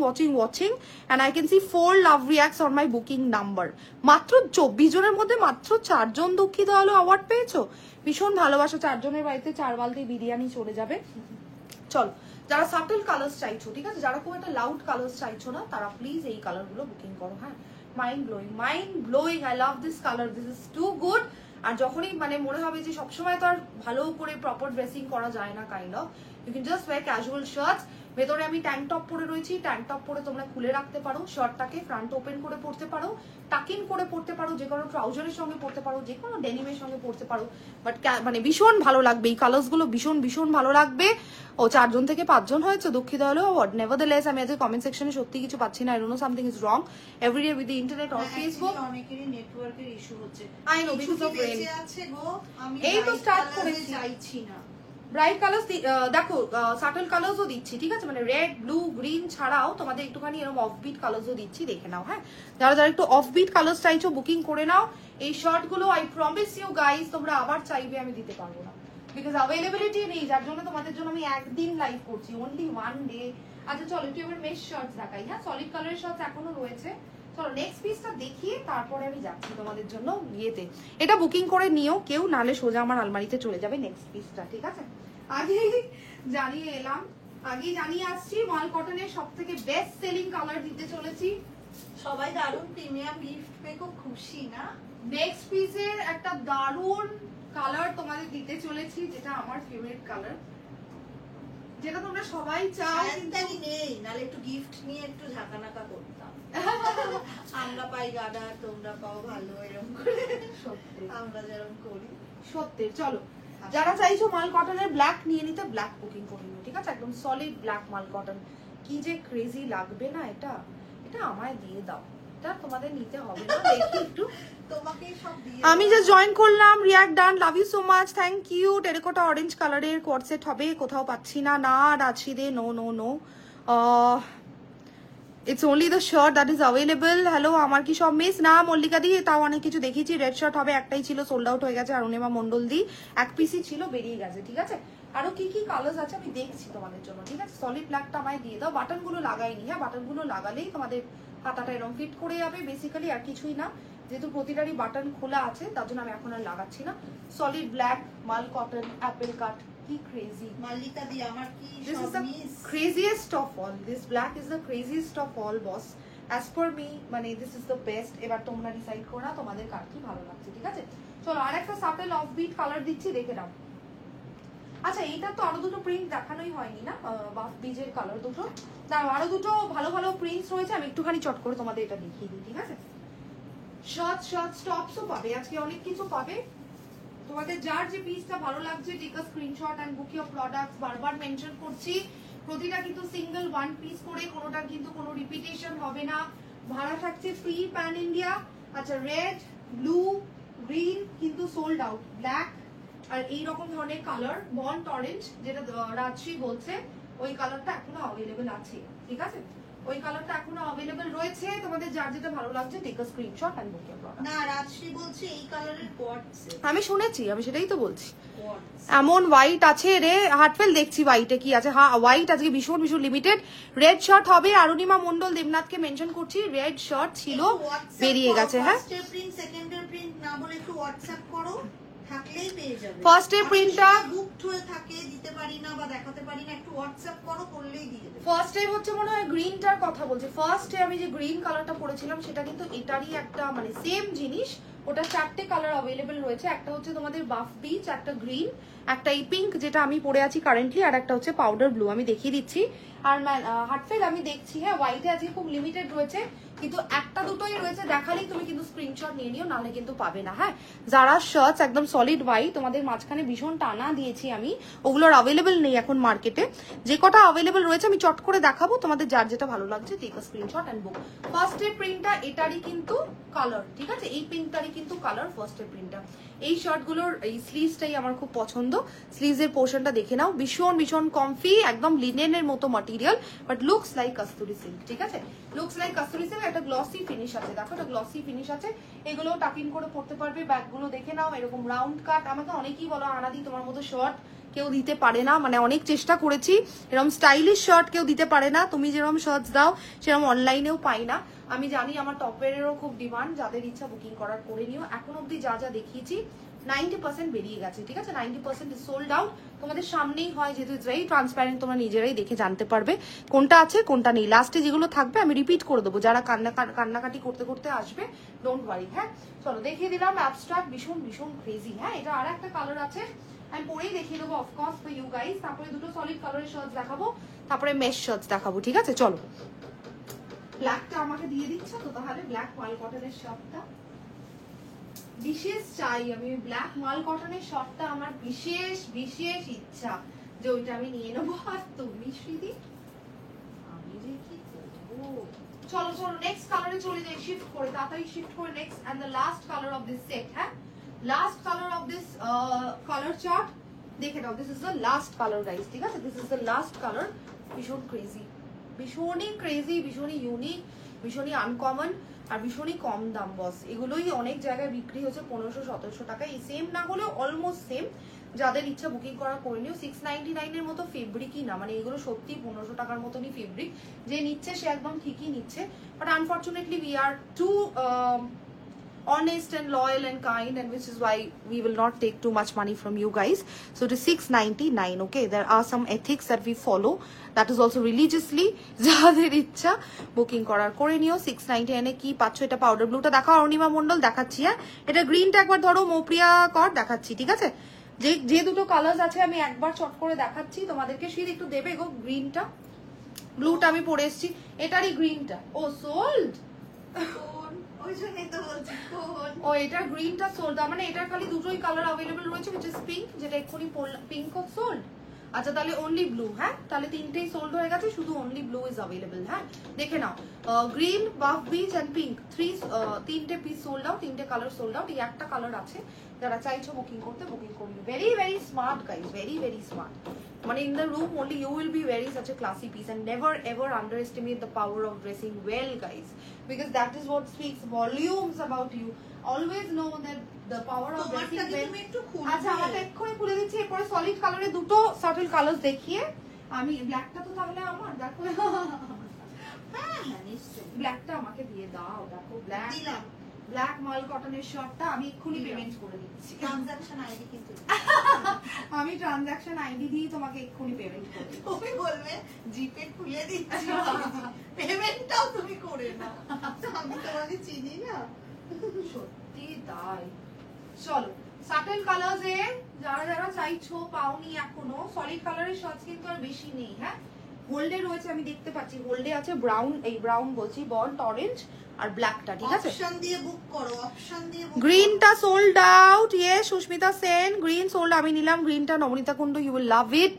and I can C 4 love reacts on my booking number. মাত্র 24 জনের মধ্যে মাত্র 4 জন দুঃখিত হলো অ্যাওয়ার্ড পেয়েছো, ভীষণ ভালোবাসো। 4 জনের বাড়িতে 4 বালতি বিরিয়ানি চলে যাবে। চলো, যারা সাটেল কালার্স চাইছো, ঠিক আছে, যারা খুব একটা লাউড কালার্স চাইছো না, তারা প্লিজ এই কালারগুলো বুকিং করো। হ্যাঁ, mind blowing, I love this colour, this is too good. আর যখনই মানে মনে হবে যে সবসময় তো আর ভালো করে প্রপার ড্রেসিং করা যায় না, kind of you can just wear casual shirts. ভেতরে আমি ট্যাঙ্ক টপ পরে রয়েছি, ট্যাঙ্ক টপ পরে তোমরা খুলে রাখতে পারো, শার্টটাকে ফ্রন্ট ওপেন করে পরতে পারো, টাকিং করে পরতে পারো, যে কোনো ট্রাউজারের সঙ্গে পরতে পারো, যে কোনো ডেনিমের সঙ্গে পরতে পারো। বাট মানে ভীষণ ভালো লাগবে, এই কালার্স গুলো ভীষণ ভীষণ ভালো লাগবে। ও 4 জন থেকে 5 জন হয়েছে, দুঃখিত হলো। নেভারদারলেস আমি আজকে কমেন্ট সেকশনে সত্যি কিছু পাচ্ছি না। I don't know, something is wrong everyday with the internet or Facebook. অনেকেরই নেটওয়ার্কের ইস্যু হচ্ছে। I know, because of rain. আছে গো, আমি এই তো স্টার্ট করেছি, চাইছি না ব্রাইট কালার্স। দেখো সাটেল কালার্সও দিচ্ছি, ঠিক আছে, মানে রেড, ব্লু, গ্রিন ছাড়াও তোমাদের একটুখানি এরকম অফবিট কালার্সও দিচ্ছি, দেখে নাও। হ্যাঁ, যারা যারা একটু অফবিট কালার্স চাইছো বুকিং করে নাও। এই শার্ট গুলো আই প্রমিস ইউ গাইস, তোমরা আবার চাইবে আমি দিতে পারবো না, বিকজ অ্যাভেলেবিলিটি নেই, যার জন্য তোমাদের জন্য আমি একদিন লাইভ করছি, অনলি ওয়ান ডে। আচ্ছা চলো, একটু এবার মেশ শার্টস দেখাই। হ্যাঁ, সলিড কালারের শার্টস এখনো রয়েছে। চলো নেক্সট পিসটা দেখিয়ে তারপরে আমি যাচ্ছি তোমাদের জন্য ইয়েতে। এটা বুকিং করে নিও কেউ, নালে সোজা আমার আলমারিতে চলে যাবে নেক্সট পিসটা। ঠিক আছে, আগেই জানিয়ে এলাম, আগেই জানিয়ে আসছি, মাল কটনের সব থেকে বেস্ট সেলিং কালার দিতে চলেছি। সবাই দারুণ প্রিমিয়াম গিফট পেয়ে খুব খুশি না। নেক্সট পিসের একটা দারুণ কালার তোমাদের দিতে চলেছি, যেটা আমার ফেভারিট কালার, যেটা তোমরা সবাই চাও। কিন্তু নেই, নালে একটু গিফট নিয়ে একটু ঝাঁকানাকা করতাম। আমরা পাই গাডা, তোমরা পাও ভালো, এরকম করে সত্যি আমরা যেরকম করি সত্যি। চলো, যারা চাইছো মাল কটনের ব্ল্যাক নিয়ে নিতে, ব্ল্যাক বুকিং করে নিও, ঠিক আছে, একদম সলিড ব্ল্যাক মাল কটন। কি যে ক্রেজি লাগবে না, এটা এটা আমায় দিয়ে দাও, এটা তোমাদের নিতে হবে না। দেখি একটু, তোমাকে সব দিয়ে আমি যে জয়েন করলাম, react done, love you so much, thank you. Terracotta orange কালারের কোয়ার্ড সেট হবে, কোথাও পাচ্ছি না, না রাশিদে, no no no, it's only the shirt that is available. Hello, আমার কি সব মিস না, মল্লিকা দি তাও অনেক কিছু দেখেছি। রেড শার্ট হবে, একটাই ছিল, সোল্ড আউট হয়ে গেছে। অরুণিমা মন্ডল দি এক পিসই ছিল, বেরিয়ে গেছে। ঠিক আছে, আরো কি কি কালার্স আছে আমি দেখছি তোমাদের জন্য। ঠিক আছে, সলিড ব্ল্যাকটা আমায় দিয়ে দাও। বাটন গুলো লাগাইনি, হ্যাঁ বাটন গুলো লাগালেই তোমাদের হাতাটা এরকম ফিট করে যাবে, বেসিক্যালি আর কিছুই না। যেহেতু প্রতিটারই বাটন খোলা আছে, তার জন্য আমি এখন আর লাগাচ্ছি না। সলিড ব্ল্যাক মাল কটন অ্যাপেল কাট, কি ক্রেজি। মাল্লিকা দি আমার কি This সব is the miss. craziest of all. This black is the craziest of all, boss. As per me, মানে this is the best. এবার তোমরা ডিসাইড করো না তোমাদের কার কি ভালো লাগছে। ঠিক আছে, চলো আরেকটা সাটেল অফবিট কালার দিচ্ছি, দেখে নাও। আচ্ছা, এইটা তো আরো দুটো প্রিন্ট দেখানোই হয়নি না, বাফ বিজের কালার দুটো। দাঁড়াও, আরো দুটো ভালো ভালো প্রিন্টস রয়েছে, আমি একটুখানি চট করে তোমাদের এটা দেখিয়ে দিই। ঠিক আছে, শার্টস টপসও পাবে, আজকে অনেক কিছু পাবে। তোমাদের যার যে পিসটা ভালো লাগছে, take a screenshot and book your products. বারবার মেনশন করছি, প্রতিটা কিন্তু সিঙ্গেল ওয়ান পিস করে, কোনোটার কিন্তু কোনো রিপিটেশন হবে না। ভাড়া থাকছে ফ্রি প্যান ইন্ডিয়া। আচ্ছা, রেড, ব্লু, গ্রিন কিন্তু সোল্ড আউট, ব্ল্যাক আর এই রকম ধরনের কালার বন্ড অরেঞ্জ যেটা রাজশ্রী বলছে ওই কালারটা এখনো অ্যাভেলেবেল আছে, ঠিক আছে? ওই কালারটা এখনো অ্যাভেলেবেল রয়েছে, তোমাদের যার যেটা ভালো লাগছে take a screenshot and book your product. না রাজশ্রী বলছে এই কালারের কোয়ার্টস, আমি শুনেছি, আমি সেটাই তো বলছি। কোয়ার্টস এমন হোয়াইট আছে রে, হার্টফেল দেখছি হোয়াইটে কি আছে। হ্যাঁ হোয়াইট আজকে ভীষণ ভীষণ লিমিটেড। রেড শার্ট হবে, অরুণিমা মন্ডল দেবনাথকে মেনশন করছি, রেড শার্ট ছিল বেরিয়ে গেছে। হ্যাঁ ফার্স্ট প্রিন্ট সেকেন্ড প্রিন্ট না বলে একটু হোয়াটসঅ্যাপ করো, থাকলেই পেয়ে যাবে। ফার্স্ট প্রিন্টটা বুকড হয়ে থাকে, দিতে পারি না বা দেখাতে পারি না, একটু হোয়াটসঅ্যাপ করো, করলেই দিয়ে দেবে। ফার্স্ট টাইম হচ্ছে মনে হয় গ্রিনটার কথা বলছি। ফার্স্টে আমি যে গ্রিন কালারটা পরেছিলাম সেটা কিন্তু এটারই একটা মানে সেম জিনিস। ওটা 4টে কালার অ্যাভেলেবেল রয়েছে, একটা হচ্ছে তোমাদের বাফ বিচ, একটা গ্রিন, একটা এই পিঙ্ক যেটা আমি পরে আছি কারেন্টলি, আর একটা হচ্ছে পাউডার ব্লু। আমি দেখিয়ে দিচ্ছি। আর হার্টফেল আমি দেখছি, হ্যাঁ হোয়াইটে আজকে খুব লিমিটেড রয়েছে, কিন্তু একটা দুটোই রয়েছে, দেখালেই তুমি কিন্তু স্ক্রিনশট নিয়ে নিও, নাহলে কিন্তু পাবে না। হ্যাঁ যারা শার্টস একদম সলিড হোয়াইট, তোমাদের মাঝখানে ভীষণ টানা দিয়েছি আমি, ওগুলোর অ্যাভেলেবেল নেই এখন মার্কেটে। যে কটা অ্যাভেলেবেল রয়েছে আমি চট করে দেখাবো, তোমাদের যার যেটা ভালো লাগছে take a screenshot and book. First এর প্রিন্টটা এটারই কিন্তু কালার, ঠিক আছে? এই পিঙ্কটারই কিন্তু কালার ফার্স্ট এর প্রিন্টটা। এই শার্টগুলোর এই স্লিভসটাই আমার খুব পছন্দ। স্লিভসের পোর্শনটা দেখে নাও, ভীষণ ভীষণ কমফি, একদম লিনেনের মতো material, but looks like Kasturi silk, ঠিক আছে? Looks like Kasturi silk. একটা গ্লসি ফিনিশ আছে, দেখো এটা গ্লসি ফিনিশ আছে। এগুলো টাকিং করে পড়তে পারবে। ব্যাগগুলো দেখে নাও, এরকম রাউন্ড কাট। আমাকে অনেকেই বলো আনাদি তোমার মতো শর্ট কেউ দিতে পারে না, মানে অনেক চেষ্টা করেছি, এরকম স্টাইলিশ শার্ট কেউ দিতে পারে না। তুমি যেরকম শার্টস দাও সেরকম অনলাইনেও পাই না। আমি জানি আমার টপওয়্যারেরও খুব ডিমান্ড, যাদের ইচ্ছা বুকিং করার করে নিও। এখন অব্দি যা যা দেখিয়েছি 90% বেরিয়ে গেছে, ঠিক আছে? 90% সোল্ড আউট। তোমাদের সামনেই হয়, যেহেতু ইটস ভেরি ট্রান্সপারেন্ট, তোমরা নিজেরাই দেখে জানতে পারবে কোনটা আছে কোনটা নেই। লাস্টে যেগুলো থাকবে আমি রিপিট করে দেবো, যারা কান্নাকাটি করতে করতে আসবে, ডোন্ট ওয়ারি। হ্যাঁ চলো দেখিয়ে দিলাম অ্যাবস্ট্রাক্ট, ভীষণ ভীষণ ক্রেজি। হ্যাঁ এটা আর একটা কালার আছে, আমি পরেই দেখিয়ে দেবো অফকোর্স ফর ইউ গাইস। তারপরে দুটো সলিড কালারের শার্টস দেখাবো, তারপরে মেশ শার্টস দেখাবো, ঠিক আছে? চলো ব্ল্যাকটা আমাকে দিয়ে দিচ্ছ তো তাহলে, ব্ল্যাক ওয়াল কটনের শার্টটা বিশেষ চাই আমি। ব্ল্যাক ওয়াল কটনের শার্টটা আমার বিশেষ বিশেষ ইচ্ছা যে ওইটা আমি নিয়ে নেবো। আর তুমি শ্রীদি আমি যে কি করবো। চলো চলো নেক্সট কালারে চলে যাই, শিফট করে তাড়াতাড়ি শিফট করে next and the last colour of this set. হ্যাঁ last colour of this colour chart দেখে নাও। This is the last colour guys, ঠিক আছে? This is the last colour. ভীষণ ক্রেজি, ভীষণই ক্রেজি, ভীষণই ইউনিক, ভীষণই আনকমন, আর ভীষণই কম দাম বস। এগুলোই অনেক জায়গায় বিক্রি হচ্ছে 1500-1700 টাকায়, এই সেম না হলেও অলমোস্ট সেম। যাদের ইচ্ছা বুকিং করা করে নিও। 699 এর মতো ফেব্রিকই না, মানে এগুলো সত্যি 1500 টাকার মতনই ফেব্রিক। যে নিচ্ছে সে একদম ঠিকই নিচ্ছে, but unfortunately we are too honest and loyal and kind, and which is why we will not take too much money from you guys. So it is 699. Okay, there are some ethics that we follow, that is also religiously যাদের ইচ্ছা বুকিং করার করে নিও। 699 এ কি পাচ্ছ? এটা পাউডার ব্লুটা দেখাও অরুণিমা মন্ডল, দেখাচ্ছি। হ্যাঁ এটা গ্রিনটা একবার ধরো, মৌপ্রিয়া কর দেখাচ্ছি, ঠিক আছে? যে দুটো কালার্স আছে আমি একবার চট করে দেখাচ্ছি তোমাদেরকে। শীত একটু দেবে গো গ্রিনটা, ব্লুটা আমি পরে এসেছি, এটারই গ্রিনটা। ও সোল্ড, ও এটা গ্রিনটা সোল্ড, মানে এটার খালি দুটোই কালার অ্যাভেলেবল রয়েছে, which is পিঙ্ক, যেটা এক্ষুনি পিঙ্ক ও সোল্ড। আচ্ছা তাহলে অনলি ব্লু। হ্যাঁ তাহলে তিনটেই সোল্ড হয়ে গেছে, শুধু অনলি ব্লু ইজ অ্যাভেলেবল। হ্যাঁ দেখে নাও, গ্রিন, বাফ বিচ এন্ড পিঙ্ক, তিনটে পিস সোল্ড আউট, তিনটে কালার সোল্ড আউট। এই একটা কালার আছে, যারা চাইছো বুকিং করতে বুকিং করবে। Very very smart guys, very very smart. মানে in the room only you will be wearing such a classy piece, and never ever underestimate the power of dressing well guys, because that is what speaks volumes about you. Always know that the power of dressing well. আচ্ছা আমাকে এক্ষুনি খুলে দিচ্ছি, এরপরে সলিড কালারে দুটো সাটল কালার দেখিয়ে আমি ব্ল্যাকটা তো তাহলে আমার দেখো। হ্যাঁ নিশ্চয়ই ব্ল্যাকটা আমাকে দিয়ে দাও, দেখো ব্ল্যাক দিলাম। ব্ল্যাক মাল কটনের শার্টটা আমি এক্ষুনি পেমেন্ট করে দিচ্ছি। ট্রানজাকশন আইডি কিন্তু আমি ট্রানজাকশন আইডি দিয়ে তোমাকে এক্ষুনি পেমেন্ট করে দিচ্ছি। তুমি বলবে জিপে খুলে দিচ্ছি, পেমেন্টটাও তুমি করে নাও, আমি তোমাকে চিনি না। সত্যি তাই। চলো সাটেল কালার্সে যারা যারা চাইছো পাওনি এখনো, সলিড কালারের শার্টস কিন্তু আর বেশি নেই। হ্যাঁ গোল্ডে রয়েছে, আমি দেখতে পাচ্ছি গোল্ডে আছে, ব্রাউন, এই ব্রাউন বলছি, বন্ড অরেঞ্জ আর ব্ল্যাকটা, ঠিক আছে? অপশন দিয়ে বুক করো, অপশন দিয়ে বুক। গ্রিনটা sold out, yes Susmita Sen, green sold, আমি নিলাম গ্রিনটা। Nabanita Kundu, you will love it,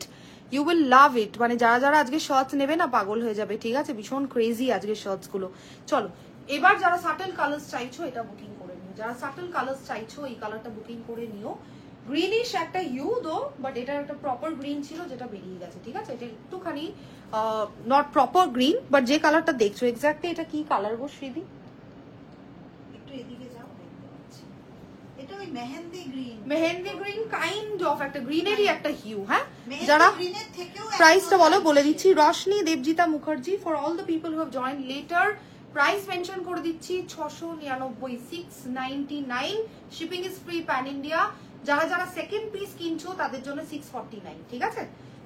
you will love it. মানে যারা যারা আজকে শার্টস নেবে না পাগল হয়ে যাবে, ঠিক আছে? ভীষণ ক্রেজি আজকে শার্টস গুলো। চলো এবার যারা সাটেল কালার্স চাইছো এটা বুকিং করে নিও, যারা সাটেল কালার্স চাইছো এই কালারটা বুকিং করে নিও। গ্রিনিশ একটা হিউ দো, বাট এটা একটা প্রপার গ্রিন ছিল যেটা বেরিয়ে গেছে, ঠিক আছে? এটা একটুখানি নট প্রপার গ্রিন, বাট যে কালারটা দেখছো এক্স্যাক্টলি এটা কি কালার গো শ্রীদি? একটু এদিকে যাও, দেখতে পাচ্ছি এটা ওই mehendi green. Mehendi green kind of একটা গ্রিনেরই একটা হিউ। হ্যাঁ, মেহেন্দি যারা গ্রিনের থেকেও প্রাইসটা বলো, বলে দিচ্ছি। Roshni Debjita Mukherjee, for all the people who have joined later, price mention করে দিচ্ছি 699, 699, shipping is free pan India. যারা যারা সেকেন্ড পিস কিনছো তাদের জন্য 649, ঠিক আছে?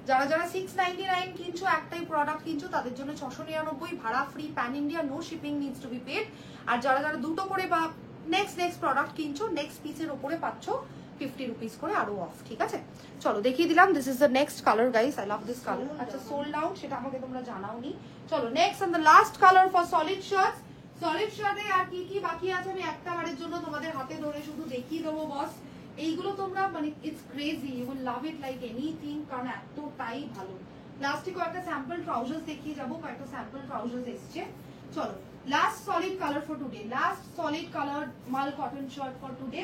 যারা যারা 699 কিনছো, একটাই প্রোডাক্ট কিনছো, তাদের জন্য 699, ভাড়া free pan India, no shipping needs to be paid. আর যারা যারা দুটো করে বা নেক্সট প্রোডাক্ট কিনছো, নেক্সট পিসের উপরে পাচ্ছ 50 রুপিস করে আরো অফ, ঠিক আছে? চলো দেখিয়ে দিলাম। This is the next colour guys, I love this colour. আচ্ছা, সোল্ড আউট, সেটা আমাকে তোমরা জানাওনি। চলো next and the last colour for solid shirts. Solid শার্টে আর কি কি বাকি আছে আমি একটা বারের জন্য তোমাদের হাতে ধরে শুধু দেখিয়ে দেবো বস। এইগুলো তোমরা মানে it's crazy, you will love it like anything, কারণ এতটাই ভালো। লাস্টে কয়েকটা স্যাম্পল ট্রাউজার্স দেখিয়ে যাবো, কয়েকটা স্যাম্পল ট্রাউজার্স এসছে। চলো last solid colour for today, last solid colour মাল কটন শার্ট ফর টুডে।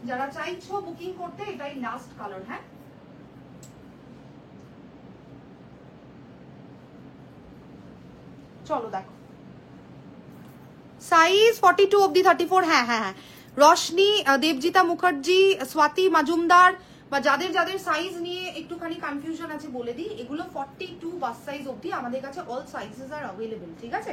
যারা চাইছো বুকিং করতে, এটাই লাস্ট কালার। হ্যাঁ, চলো দেখো সাইজ 42 অবধি 34। হ্যাঁ হ্যাঁ হ্যাঁ, রশনি দেবজিতা মুখার্জি, স্বাতি মাজুমদার, বা যাদের যাদের সাইজ নিয়ে একটুখানি কনফিউশন আছে বলে দিই, এগুলো 42 বাস সাইজ অবধি আমাদের কাছে অল সাইজেস আর অ্যাভেলেবল, ঠিক আছে?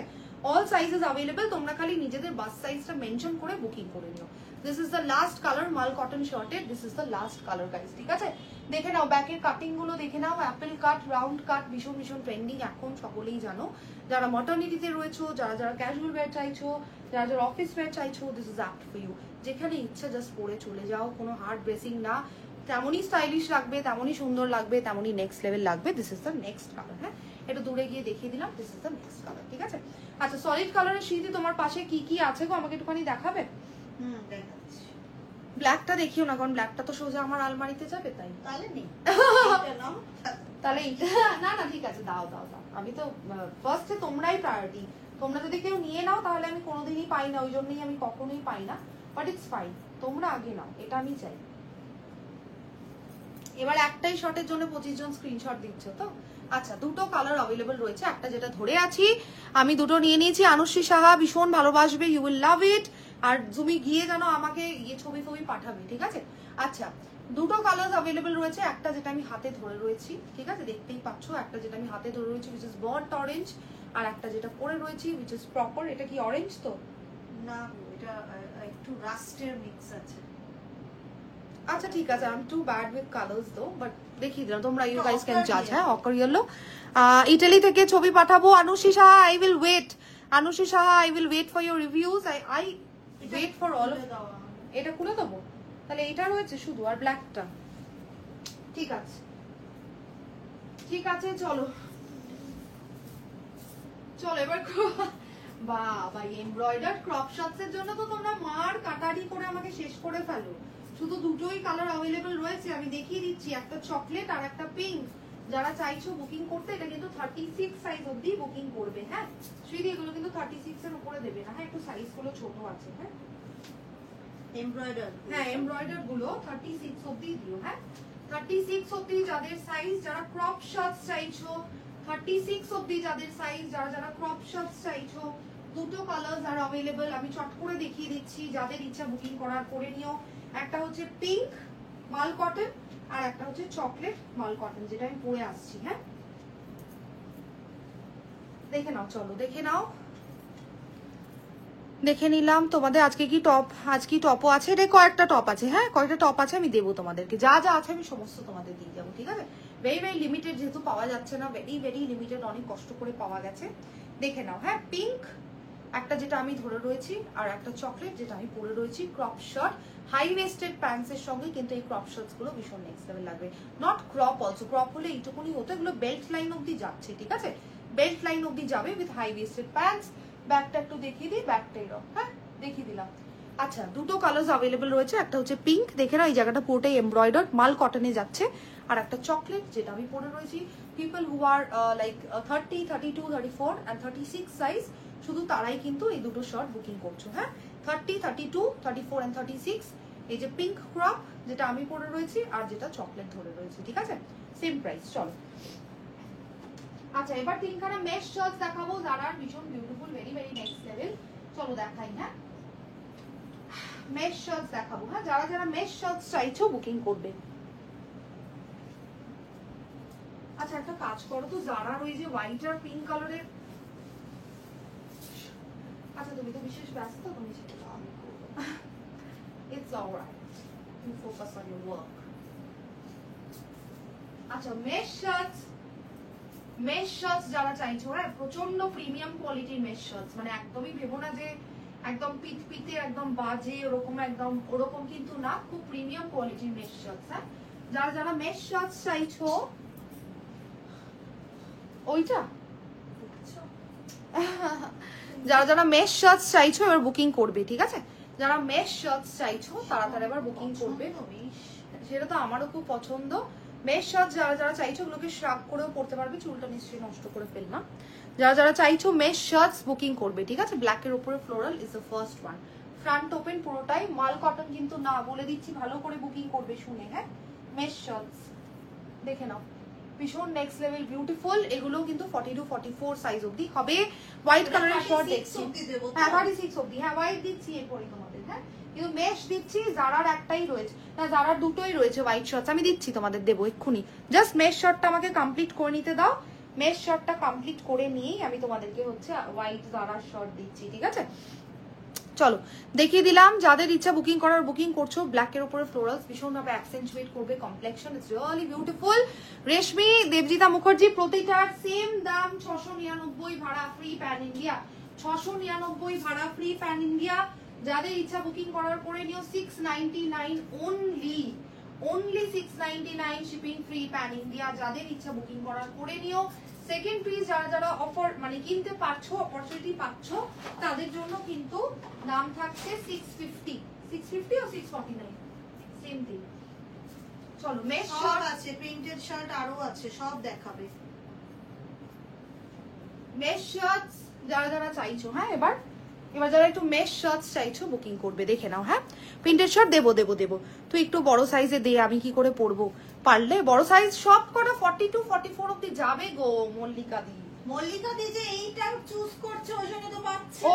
অল সাইজেস অ্যাভেলেবল, তোমরা খালি নিজেদের বাস সাইজটা মেনশন করে বুকিং করে নিও। This is the last colour মাল কটন শার্টের, this is the last colour guys, ঠিক আছে? দেখে নাও ব্যাকের কাটিং গুলো, দেখে নাও অ্যাপেল কাট, রাউন্ড কাট, ভীষণ ভীষণ ট্রেন্ডিং এখন, সকলেই জানো। যারা মটার্নিটিতে রয়েছো, যারা যারা ক্যাজুয়াল ওয়্যার চাইছো, যারা যারা অফিস ওয়্যার চাইছো, this is apt for you. যেখানে ইচ্ছা জাস্ট পরে চলে যাও, কোনো হার্ড ড্রেসিং না, তেমনই স্টাইলিশ লাগবে, তেমনই সুন্দর লাগবে, তেমনই নেক্সট লেভেল লাগবে। This is the next colour. হ্যাঁ, একটু দূরে গিয়ে দেখিয়ে দিলাম, this is the next colour, ঠিক আছে? আচ্ছা, সলিড কালারের শীতে তোমার পাশে কি কি আছে গো, আমাকে একটুখানি দেখাবে? দেখাচ্ছি। ব্ল্যাকটা দেখিও না, কারণ ব্ল্যাকটা তো সোজা আমার আলমারিতে যাবে, তাই তাহলে নেই তাহলে না না ঠিক আছে, দাও দাও দাও। আমি তো ফার্স্টে তোমরাই প্রায়োরিটি, তোমরা যদি কেউ নিয়ে নাও তাহলে আমি কোনোদিনই পাই না, ওই জন্যই আমি কখনোই পাই না, বাট ইটস ফাইন, তোমরা আগে নাও, এটা আমি চাই। এবার একটাই শটের জন্য 25 জন স্ক্রিনশট দিচ্ছ তো? আচ্ছা, দুটো কালার অ্যাভেলেবল রয়েছে, একটা যেটা ধরে আছি আমি, দুটো নিয়ে নিয়েছি। আনুশ্রী সাহা ভীষণ ভালোবাসবে, ইউ উইল লাভ ইট। আর তুমি গিয়ে যেন আমাকে ছবি পাঠাবে, ঠিক আছে? আচ্ছা, দুটো কালার অ্যাভেলেবল রয়েছে, একটা যেটা আমি হাতে ধরে রয়েছি, ঠিক আছে, দেখতেই পাচ্ছ, একটা যেটা আমি হাতে ধরে রয়েছি উইচ ইজ বার্ন্ট অরেঞ্জ, আর একটা যেটা পরে রয়েছি উইচ ইজ প্রপার। এটা কি অরেঞ্জ তো না, এটা একটু রাস্টের মিক্স আছে। আচ্ছা ঠিক আছে, I am too bad with colours though, but দেখিয়ে দিলাম, তোমরা ইউ গাইস ক্যান জাজ। হ্যাঁ, অকার ইয়েলো, ইটালি থেকে ছবি পাঠাবো। Anushree Saha, I will wait. Anushree Saha, I will wait for your reviews. I wait for all. এটা খুলে দেবো তাহলে? এটা রয়েছে শুধু, আর ব্ল্যাকটা, ঠিক আছে ঠিক আছে। চলো চলো এবার বাবা, এমব্রয়ডার্ড ক্রপ শটস এর জন্য তো তোমরা মার কাটারি করে আমাকে শেষ করে ফেলো। শুধু দুটোই কালার অ্যাভেলেবল রয়েছে, আমি দেখিয়ে দিচ্ছি, একটা চকলেট আর একটা পিঙ্ক। যারা চাইছো বুকিং করতে, এটা কিন্তু 36 সাইজ অবধি বুকিং করবে। হ্যাঁ শ্রীদি, এগুলো কিন্তু 36 এর উপরে দেবে না, হ্যাঁ একটু সাইজ গুলো ছোট আছে। হ্যাঁ, এমব্রয়ডার, হ্যাঁ এমব্রয়ডার গুলো 36 অবধি দিও। হ্যাঁ, 36 অবধি যাদের সাইজ, যারা ক্রপ শটস চাইছো, 36 অবধি যাদের সাইজ, যারা যারা ক্রপ শটস চাইছো, দুটো কালার্স আর অ্যাভেলেবল। আমি চট করে দেখিয়ে দিচ্ছি, যাদের ইচ্ছা বুকিং করার করে নিও। একটা হচ্ছে পিঙ্ক মাল কটন, আর একটা হচ্ছে চকলেট মাল কটন, যেটা আমি পরে আসছি। হ্যাঁ, দেখে নাও, চলো দেখে নাও। দেখে নিলাম তোমাদের আজকে কি টপ, আজকে টপও আছে, এটা কয়েকটা টপ আছে। হ্যাঁ, কয়েকটা টপ আছে, আমি দেবো তোমাদেরকে, যা যা আছে আমি সমস্ত তোমাদের দিয়ে যাবো, ঠিক আছে? ভেরি ভেরি লিমিটেড, যেহেতু পাওয়া যাচ্ছে না, ভেরি ভেরি লিমিটেড, অনেক কষ্ট করে পাওয়া গেছে। দেখে নাও। হ্যাঁ, পিঙ্ক একটা যেটা আমি ধরে রয়েছি, আর একটা চকলেট যেটা আমি পরে রয়েছি। Crop shirt, high waisted pants এর সঙ্গে কিন্তু এই ক্রপ শার্টস গুলো ভীষণ নেক্সট লেভেল লাগবে। নট ক্রপ অলসো, ক্রপ হলে এইটুকুনি হতো, এগুলো বেল্ট লাইন অব্দি যাচ্ছে, ঠিক আছে? বেল্ট লাইন অব্দি যাবে উইথ হাই ওয়েস্টেড প্যান্টস। ব্যাকটা একটু দেখিয়ে দিই, ব্যাকটা এরকম, হ্যাঁ দেখিয়ে দিলাম। আচ্ছা, দুটো কালার্স অ্যাভেলেবল রয়েছে, একটা হচ্ছে পিঙ্ক, দেখে না এই জায়গাটা পুরোটাই এমব্রয়ডার্ড মাল কটনে যাচ্ছে, আর একটা চকলেট যেটা আমি পরে রয়েছি। People who are like 30, 32, 34 and 36 size, শুধু তারাই কিন্তু এই দুটো শার্ট বুকিং করছো। হ্যাঁ, 30, 32, 34 and 36 এই যে পিঙ্ক ক্রপ যেটা আমি পরে রয়েছি আর যেটা চকলেট ধরে রয়েছে, ঠিক আছে, সেম প্রাইস। চলো আচ্ছা এবার তিনখানা মেশ শার্টস দেখাবো যারা ভীষণ beautiful, very very next level. চলো দেখাই, হ্যাঁ মেশ শার্টস দেখাবো। হ্যাঁ যারা যারা মেশ শার্টস চাইছো বুকিং করবে। আচ্ছা একটা কাজ করো তো, যারা ওই যে হোয়াইট আর পিঙ্ক কালারের, আচ্ছা তুমি তো বিশেষ ব্যস্ত, তুমি সেটা আমি করবো। It's alright, you focus on your work. আচ্ছা মেশ শার্টস যারা চাইছো, হ্যাঁ প্রচন্ড প্রিমিয়াম কোয়ালিটির মেশ শার্টস, মানে একদমই ভেবো না যে একদম পিতে একদম বাজে ওরকম, একদম ওরকম কিন্তু না, খুব প্রিমিয়াম কোয়ালিটির মেশ শার্টস। হ্যাঁ যারা যারা মেশ শার্টস চাইছো, ওইটা যারা যারা মেশ শার্টস চাইছো এবার বুকিং করবে, ঠিক আছে, যারা মেশ শার্টস চাইছো তাড়াতাড়ি এবার বুকিং করবে। সেটা তো আমারও খুব পছন্দ। মেশ শার্টস যারা যারা চাইছো ওগুলোকে শ্রাগ করেও পড়তে পারবে, চুলটা নিশ্চয়ই নষ্ট করে ফেললাম। যারা যারা চাইছো মেশ শার্টস বুকিং করবে, ঠিক আছে। ব্ল্যাকের উপরে floral is the first one, front open পুরোটাই, মাল কটন কিন্তু না, বলে দিচ্ছি ভালো করে বুকিং করবে শুনে। হ্যাঁ মেশ শার্টস দেখে নাও, ভীষণ নেক্সট লেভেল বিউটিফুল। এগুলো কিন্তু 40 to 44 সাইজ অবধি হবে। হোয়াইট কালারের শার্ট দেখছি, হ্যাঁ 36 অবধি, হ্যাঁ হোয়াইট দিচ্ছি এরপরে তোমাদের। হ্যাঁ কিন্তু মেশ দিচ্ছি, জারার একটাই রয়েছে না, জারার দুটোই রয়েছে হোয়াইট শার্টস, আমি দিচ্ছি তোমাদের, দেবো এক্ষুনি। জাস্ট মেশ শার্টটা আমাকে কমপ্লিট করে নিতে দাও, মেশ শার্টটা কমপ্লিট করে নিয়েই আমি তোমাদেরকে হচ্ছে হোয়াইট জারার শার্ট দিচ্ছি, ঠিক আছে। চলো দেখিয়ে দিলাম, যাদের ইচ্ছা বুকিং করার বুকিং করছো। ব্ল্যাকের উপরে ফ্লোরালস ভীষণভাবে অ্যাকসেন্টুয়েট করবে complexion, it's really beautiful. Reshmi Debjita Mukherjee, প্রতিটার সেম দাম 699 ভাড়া ফ্রি প্যান ইন্ডিয়া, 699 ভাড়া ফ্রি প্যান ইন্ডিয়া। যাদের ইচ্ছা বুকিং করার করে নিও, 699 only 699 shipping free pan India. যাদের ইচ্ছা বুকিং করার করে নিও। সেকেন্ড পিস যারা যারা অফার মানে কিনতে পারছো, অপরচুনিটি পাচ্ছ, তাদের জন্য কিন্তু দাম থাকছে 650 ও 649 সেম থিং। চলো মেশ শার্ট আছে, প্রিন্টেড শার্ট আরো আছে, সব দেখাবে। মেশ শার্টস যারা যারা চাইছো, হ্যাঁ এবার যারা একটু মেশ শার্টস চাইছো বুকিং করবে, দেখে নাও। হ্যাঁ প্রিন্টেড শার্ট দেবো, তুই একটু বড় সাইজে দে, আমি কি করে পরবো, পারলে বড় সাইজ সব কটা 40 to 44 অবধি যাবে গো। মল্লিকা দি যে এইটা চুজ করছো ওই জন্য তো পাচ্ছি ও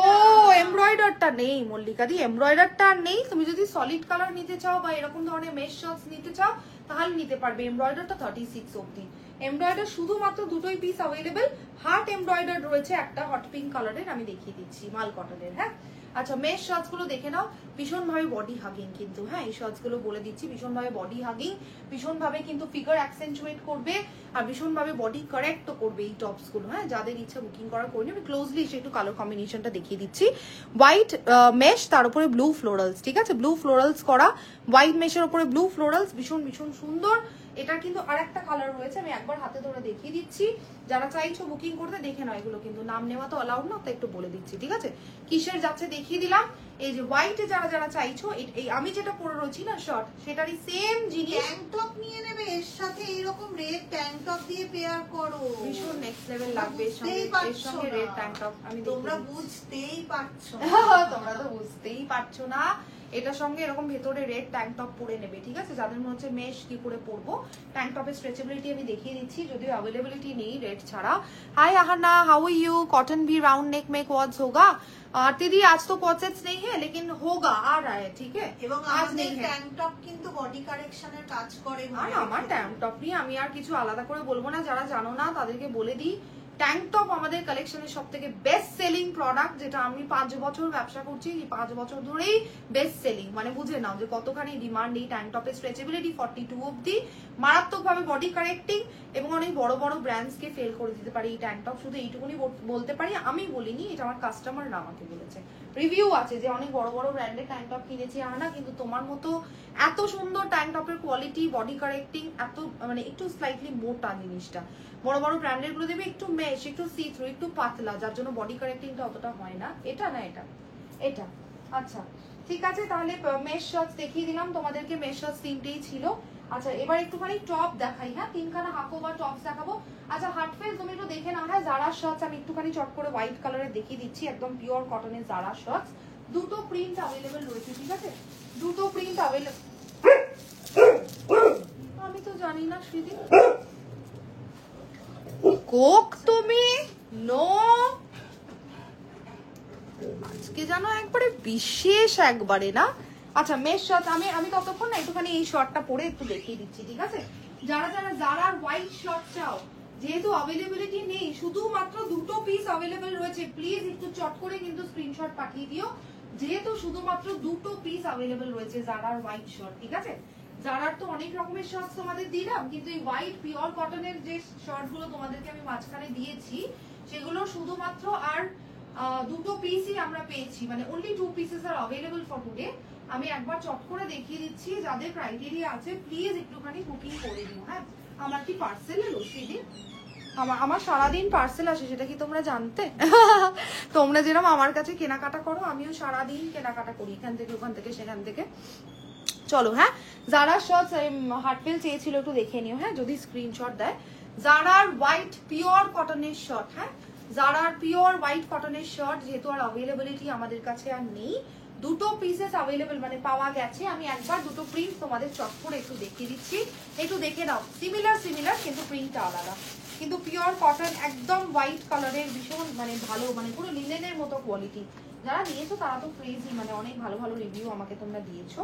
এমব্রয়ডারটা নেই, মল্লিকা দি এমব্রয়ডারটা নেই। তুমি যদি সলিড কালার নিতে চাও বা এরকম ধরনের মেশ শার্টস নিতে চাও তাহলে নিতে পারবে। এমব্রয়ডারটা 36 অবধি, এমব্রয়ডার শুধুমাত্র দুটোই পিস অ্যাভেলেবেল। হার্ট এমব্রয়ডার রয়েছে একটা হট পিঙ্ক কালারের, আমি দেখিয়ে দিচ্ছি, মাল কটনের। হ্যাঁ আচ্ছা মেশ শার্টস গুলো দেখে নাও, ভীষণভাবে বডি হাগিং কিন্তু। হ্যাঁ এই শার্টস গুলো বলে দিচ্ছি ভীষণভাবে বডি হাগিং, ভীষণভাবে কিন্তু ফিগার অ্যাকসেন্টুয়েট করবে আর ভীষণভাবে বডি কারেক্টও করবে এই টপস গুলো। হ্যাঁ যাদের ইচ্ছা বুকিং করার করে আমি ক্লোজলি এসে একটু কালার কম্বিনেশনটা দেখিয়ে দিচ্ছি। হোয়াইট মেশ, তার উপরে ব্লু ফ্লোরালস, ঠিক আছে, ব্লু ফ্লোরালস করা, হোয়াইট মেশের উপরে ব্লু ফ্লোরালস, ভীষণ ভীষণ সুন্দর। এটার কিন্তু আরেকটা কালার রয়েছে, আমি একবার হাতে ধরে দেখিয়ে দিচ্ছি। যারা চাইছো বুকিং করতে দেখে নাও, এগুলো কিন্তু নাম নেওয়া তো অ্যালাউড না, তো একটু বলে দিচ্ছি, ঠিক আছে। কিসের যাচ্ছে দেখিয়ে দিলাম। এই যে হোয়াইটে যারা যারা চাইছো, এই আমি যেটা পরে রয়েছি না শার্ট, সেটারই সেম জিনিস। ট্যাঙ্ক টপ নিয়ে নেবে, এর সাথে এইরকম রেড ট্যাঙ্ক টপ দিয়ে পেয়ার করো, ভীষণ নেক্সট লেভেল লাগবে। এর সঙ্গে রেড ট্যাঙ্ক টপ আমি তোমরা বুঝতেই পারছো তোমরা তো বুঝতেই পারছো না। এটার সঙ্গে এরকম ভেতরে রেড ট্যাঙ্ক টপ পরে নেবে, ঠিক আছে। যাদের মনে হচ্ছে মেশ কি করে পরবো, ট্যাঙ্ক টপের স্ট্রেচেবিলিটি আমি দেখিয়ে দিচ্ছি, যদিও अवेलेबिलिटी নেই রেড ছাড়া। Hi Ahana, how are you? Cotton भी राउंड नेक में क्वाड्स होगा? दीदी आज तो क्वाड सेट्स नहीं है लेकिन होगा, आ रहा है, ठीक है। এবং আমাদের ট্যাঙ্ক টপ কিন্তু বডি কারেকশনের কাজ করে। আর আমার ট্যাঙ্ক টপ নিয়ে আমি আর কিছু আলাদা করে বলবো না, যারা জানো না তাদেরকে বলে দিই। ট্যাঙ্ক টপ আমাদের কালেকশনের সব থেকে বেস্ট সেলিং প্রোডাক্ট, যেটা আমি 5 বছর ব্যবসা করছি, এই 5 বছর ধরেই বেস্ট সেলিং, মানে বুঝে নাও যে কতখানি ডিমান্ড এই ট্যাঙ্ক টপের। স্ট্রেচেবিলিটি 42 অবধি, মারাত্মকভাবে বডি কারেক্টিং এবং অনেক বড় বড় ব্র্যান্ডসকে ফেল করে দিতে পারে এই ট্যাঙ্ক টপ। শুধু এইটুকুনি বলতে পারি, আমি বলিনি, এটা আমার কাস্টমাররা আমাকে বলেছে। রিভিউ আছে যে অনেক বড় বড় ব্র্যান্ডের ট্যাঙ্ক টপ কিনেছি আনা, কিন্তু তোমার মতো এত সুন্দর ট্যাঙ্ক টপের কোয়ালিটি, বডি কারেক্টিং, এত মানে একটু স্লাইটলি মোটা জিনিসটা। বড় বড় ব্র্যান্ডের গুলো দেবে একটু মেশ, একটু সি থ্রু, একটু পাতলা, যার জন্য বডি কারেক্টিংটা অতটা হয় না। এটা না, এটা আচ্ছা ঠিক আছে। তাহলে মেশ শার্টস দেখিয়ে দিলাম তোমাদেরকে, মেশ শার্টস 3টেই ছিল। আচ্ছা এবার একটুখানি টপ দেখাই। হ্যাঁ 3খানা হাকো বা টপস দেখাবো। আচ্ছা হার্ট ফেস তুমি একটু দেখে নাও। হ্যাঁ জারা শার্টস আমি একটুখানি চট করে হোয়াইট কালারে দেখিয়ে দিচ্ছি, একদম পিওর কটনের জারা শার্টস। দুটো প্রিন্ট অ্যাভেলেবেল রয়েছে, ঠিক আছে, দুটো প্রিন্ট अवेलेबल। আমি তো জানি না শ্রীদি কোক তুমি নো আজকে জানো একবারে বিশেষ একবারে না। আচ্ছা মেশ শর্ট আমি ততক্ষণ না একটুখানি এই শর্টটা পরে একটু দেখিয়ে দিচ্ছি, ঠিক আছে? যারা যারা জারার হোয়াইট শর্ট চাও, যেহেতু अवेलेबिलिटी নেই, শুধুমাত্র দুটো পিস अवेलेबल রয়েছে, প্লিজ একটু চট করে কিন্তু স্ক্রিনশট পাঠিয়ে দিও, যেহেতু শুধুমাত্র দুটো পিস अवेलेबल রয়েছে জারার হোয়াইট শর্ট, ঠিক আছে? জারার তো অনেক রকমের শর্টস তোমাদের দিলাম, কিন্তু এই হোয়াইট পিওর কটনের যে শর্ট গুলো তোমাদেরকে আমি মাঝখানে দিয়েছি সেগুলো শুধুমাত্র আর দুটো পিসই আমরা পেয়েছি, মানে only 2 pieces are available for today। আমি একবার চট করে দেখিয়ে দিচ্ছি, যাদের ক্রাইটেরিয়া আছে প্লিজ একটুখানি বুকিং করে দিও। হ্যাঁ, আমার কি পার্সেল এলো সেদি? আমার সারাদিন পার্সেল আসে, সেটা কি তোমরা জানতে? তোমরা যেরকম আমার কাছে কেনাকাটা করো, আমিও সারাদিন কেনাকাটা করি, এখান থেকে ওখান থেকে সেখান থেকে। চলো হ্যাঁ, যারা শর্টস হার্টফেল চেয়েছিল একটু দেখে নিও, হ্যাঁ যদি স্ক্রিনশট দেয়। জারার হোয়াইট পিওর কটনের শর্ট, হ্যাঁ জারার পিওর হোয়াইট কটনের শর্ট, যেহেতু আর अवेलेबिलिटी আমাদের কাছে আর নেই, দুটো পিসেস अवेलेबल মানে পাওয়া গেছে। আমি একবার দুটো প্রিন্ট তোমাদের চট করে একটু দেখিয়ে দিচ্ছি, একটু দেখে নাও। সিমিলার কিন্তু প্রিন্টটা আলাদা, কিন্তু পিওর কটন একদম হোয়াইট কালারের, ভীষণ মানে ভালো, মানে পুরো লিনেনের মতো কোয়ালিটি। যারা নিয়েছো তারা তো ক্রেজি, মানে অনেক ভালো ভালো রিভিউ আমাকে তোমরা দিয়েছো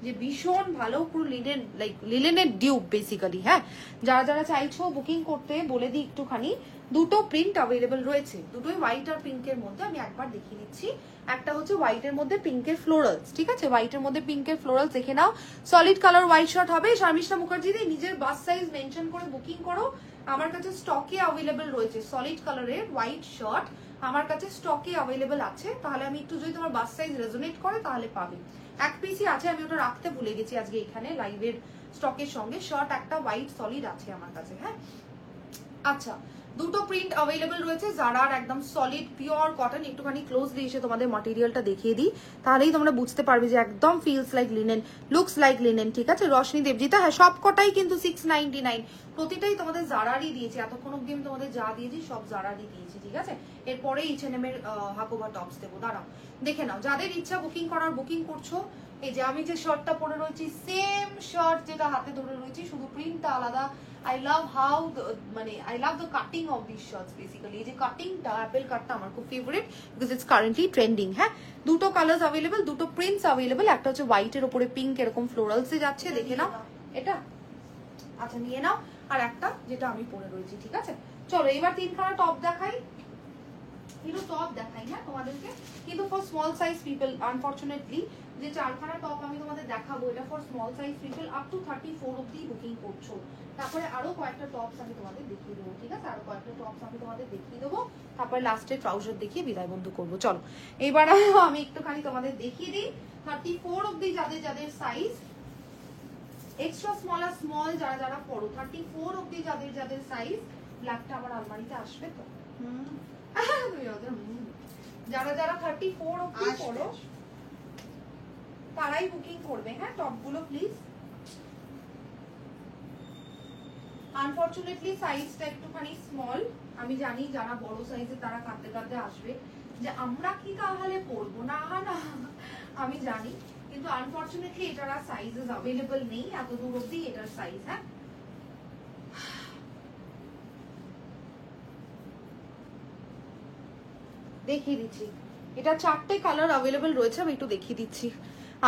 যে ভীষণ ভালো, পুরো লিনেন, লাইক লিনেনের ডিউব বেসিক্যালি। হ্যাঁ, যারা যারা চাইছো বুকিং করতে বলে দিই একটুখানি, দুটো প্রিন্ট अवेलेबल রয়েছে, দুটোই হোয়াইট আর পিঙ্কের মধ্যে। আমি একবার দেখিয়ে দিচ্ছি, একটা হচ্ছে হোয়াইটের মধ্যে পিঙ্কের ফ্লোরালস, ঠিক আছে? হোয়াইটের মধ্যে পিঙ্কের ফ্লোরালস দেখে নাও, সলিড কালার হোয়াইট শর্ট হবে। শর্মিষ্ঠা মুখার্জি দি নিজের বাস সাইজ মেনশন করে বুকিং করো, আমার কাছে স্টকে अवेलेबल রয়েছে সলিড কালারের হোয়াইট শর্ট, আমার কাছে স্টকে अवेलेबल আছে। তাহলে আমি একটু যদি তোমার বাস সাইজ রেজোনেট করে তাহলে পাবে। এক পিসই আছে, আমি ওটা রাখতে ভুলে গেছি আজকে এখানে লাইভের স্টকের সঙ্গে। শর্ট একটা হোয়াইট সলিড আছে আমার কাছে। হ্যাঁ আচ্ছা, দুটো প্রিন্ট अवेलेबल রয়েছে জারার একদম সলিড পিওর কটন। একটুখানি ক্লোজলি এসে তোমাদের ম্যাটেরিয়ালটা দেখিয়ে দিই, তাহলেই তোমরা বুঝতে পারবে যে একদম feels like linen, looks like linen, ঠিক আছে? রশনি দেবজিতা, হ্যাঁ সবকটাই কিন্তু 699, প্রতিটাই তোমাদের জারারই দিয়েছি। এতক্ষণ অব্দি আমি তোমাদের যা দিয়েছি সব জারারই দিয়েছি, ঠিক আছে? এরপরে H&M এর হাকোবা টপস দেবো, দাঁড়াও দেখে নাও। যাদের ইচ্ছা বুকিং করার বুকিং করছো। এই যে আমি যে শার্টটা পরে রয়েছি সেম শার্ট যেটা হাতে ধরে রয়েছি, শুধু প্রিন্টটা আলাদা। I love how I love the cutting of these shirts basically। এই যে কাটিংটা, অ্যাপেল কাটটা আমার খুব favourite, because it's currently trending. হ্যাঁ, দুটো কালার্স अवेलेबल, দুটো প্রিন্টস अवेलेबल। একটা হচ্ছে হোয়াইটের উপরে পিঙ্ক এরকম ফ্লোরালসে যাচ্ছে, দেখে নাও এটা। আচ্ছা নিয়ে নাও। আর একটা যেটা আমি পরে রয়েছি, ঠিক আছে? চলো এবার তিনখানা টপ দেখাই, কিন্তু টপ দেখাই হ্যাঁ তোমাদেরকে, কিন্তু for small size people. Unfortunately যে চারখানা টপ আমি তোমাদের দেখাবো, এটা for small size people up to 34 অবধি বুকিং করছো। তারপরে আরো কয়েকটা টপস আমি তোমাদের দেখিয়ে দেবো, ঠিক আছে? আরো কয়েকটা টপস আমি তোমাদের দেখিয়ে দেবো, তারপরে লাস্টে ট্রাউজার দেখিয়ে বিদায় বন্ধু করবো। চলো এবার আমি একটুখানি তোমাদের দেখিয়ে দিই 34 অবধি যাদের যাদের সাইজ, এক্সট্রা স্মল আর স্মল যারা যারা পড়ো, 34 অবধি যাদের যাদের সাইজ। ব্ল্যাকটা আবার আলমারিতে আসবে তো? যারা যারা 34 অবধি পড়ো তারাই বুকিং করবে, হ্যাঁ টপগুলো প্লিজ। আনফরচুনেটলি সাইজটা একটুখানি স্মল, আমি জানি যারা বড় সাইজে তারা কাঁদতে কাঁদতে আসবে যে আমরা কি তাহলে পরবো না। না আমি জানি, কিন্তু আনফরচুনেটলি এটার সাইজেস अवेलेबल নেই, এত দূর অবধি এটার সাইজ। হ্যাঁ দেখিয়ে দিচ্ছি, এটা 4টে কালার अवेलेबल রয়েছে, আমি একটু দেখিয়ে দিচ্ছি।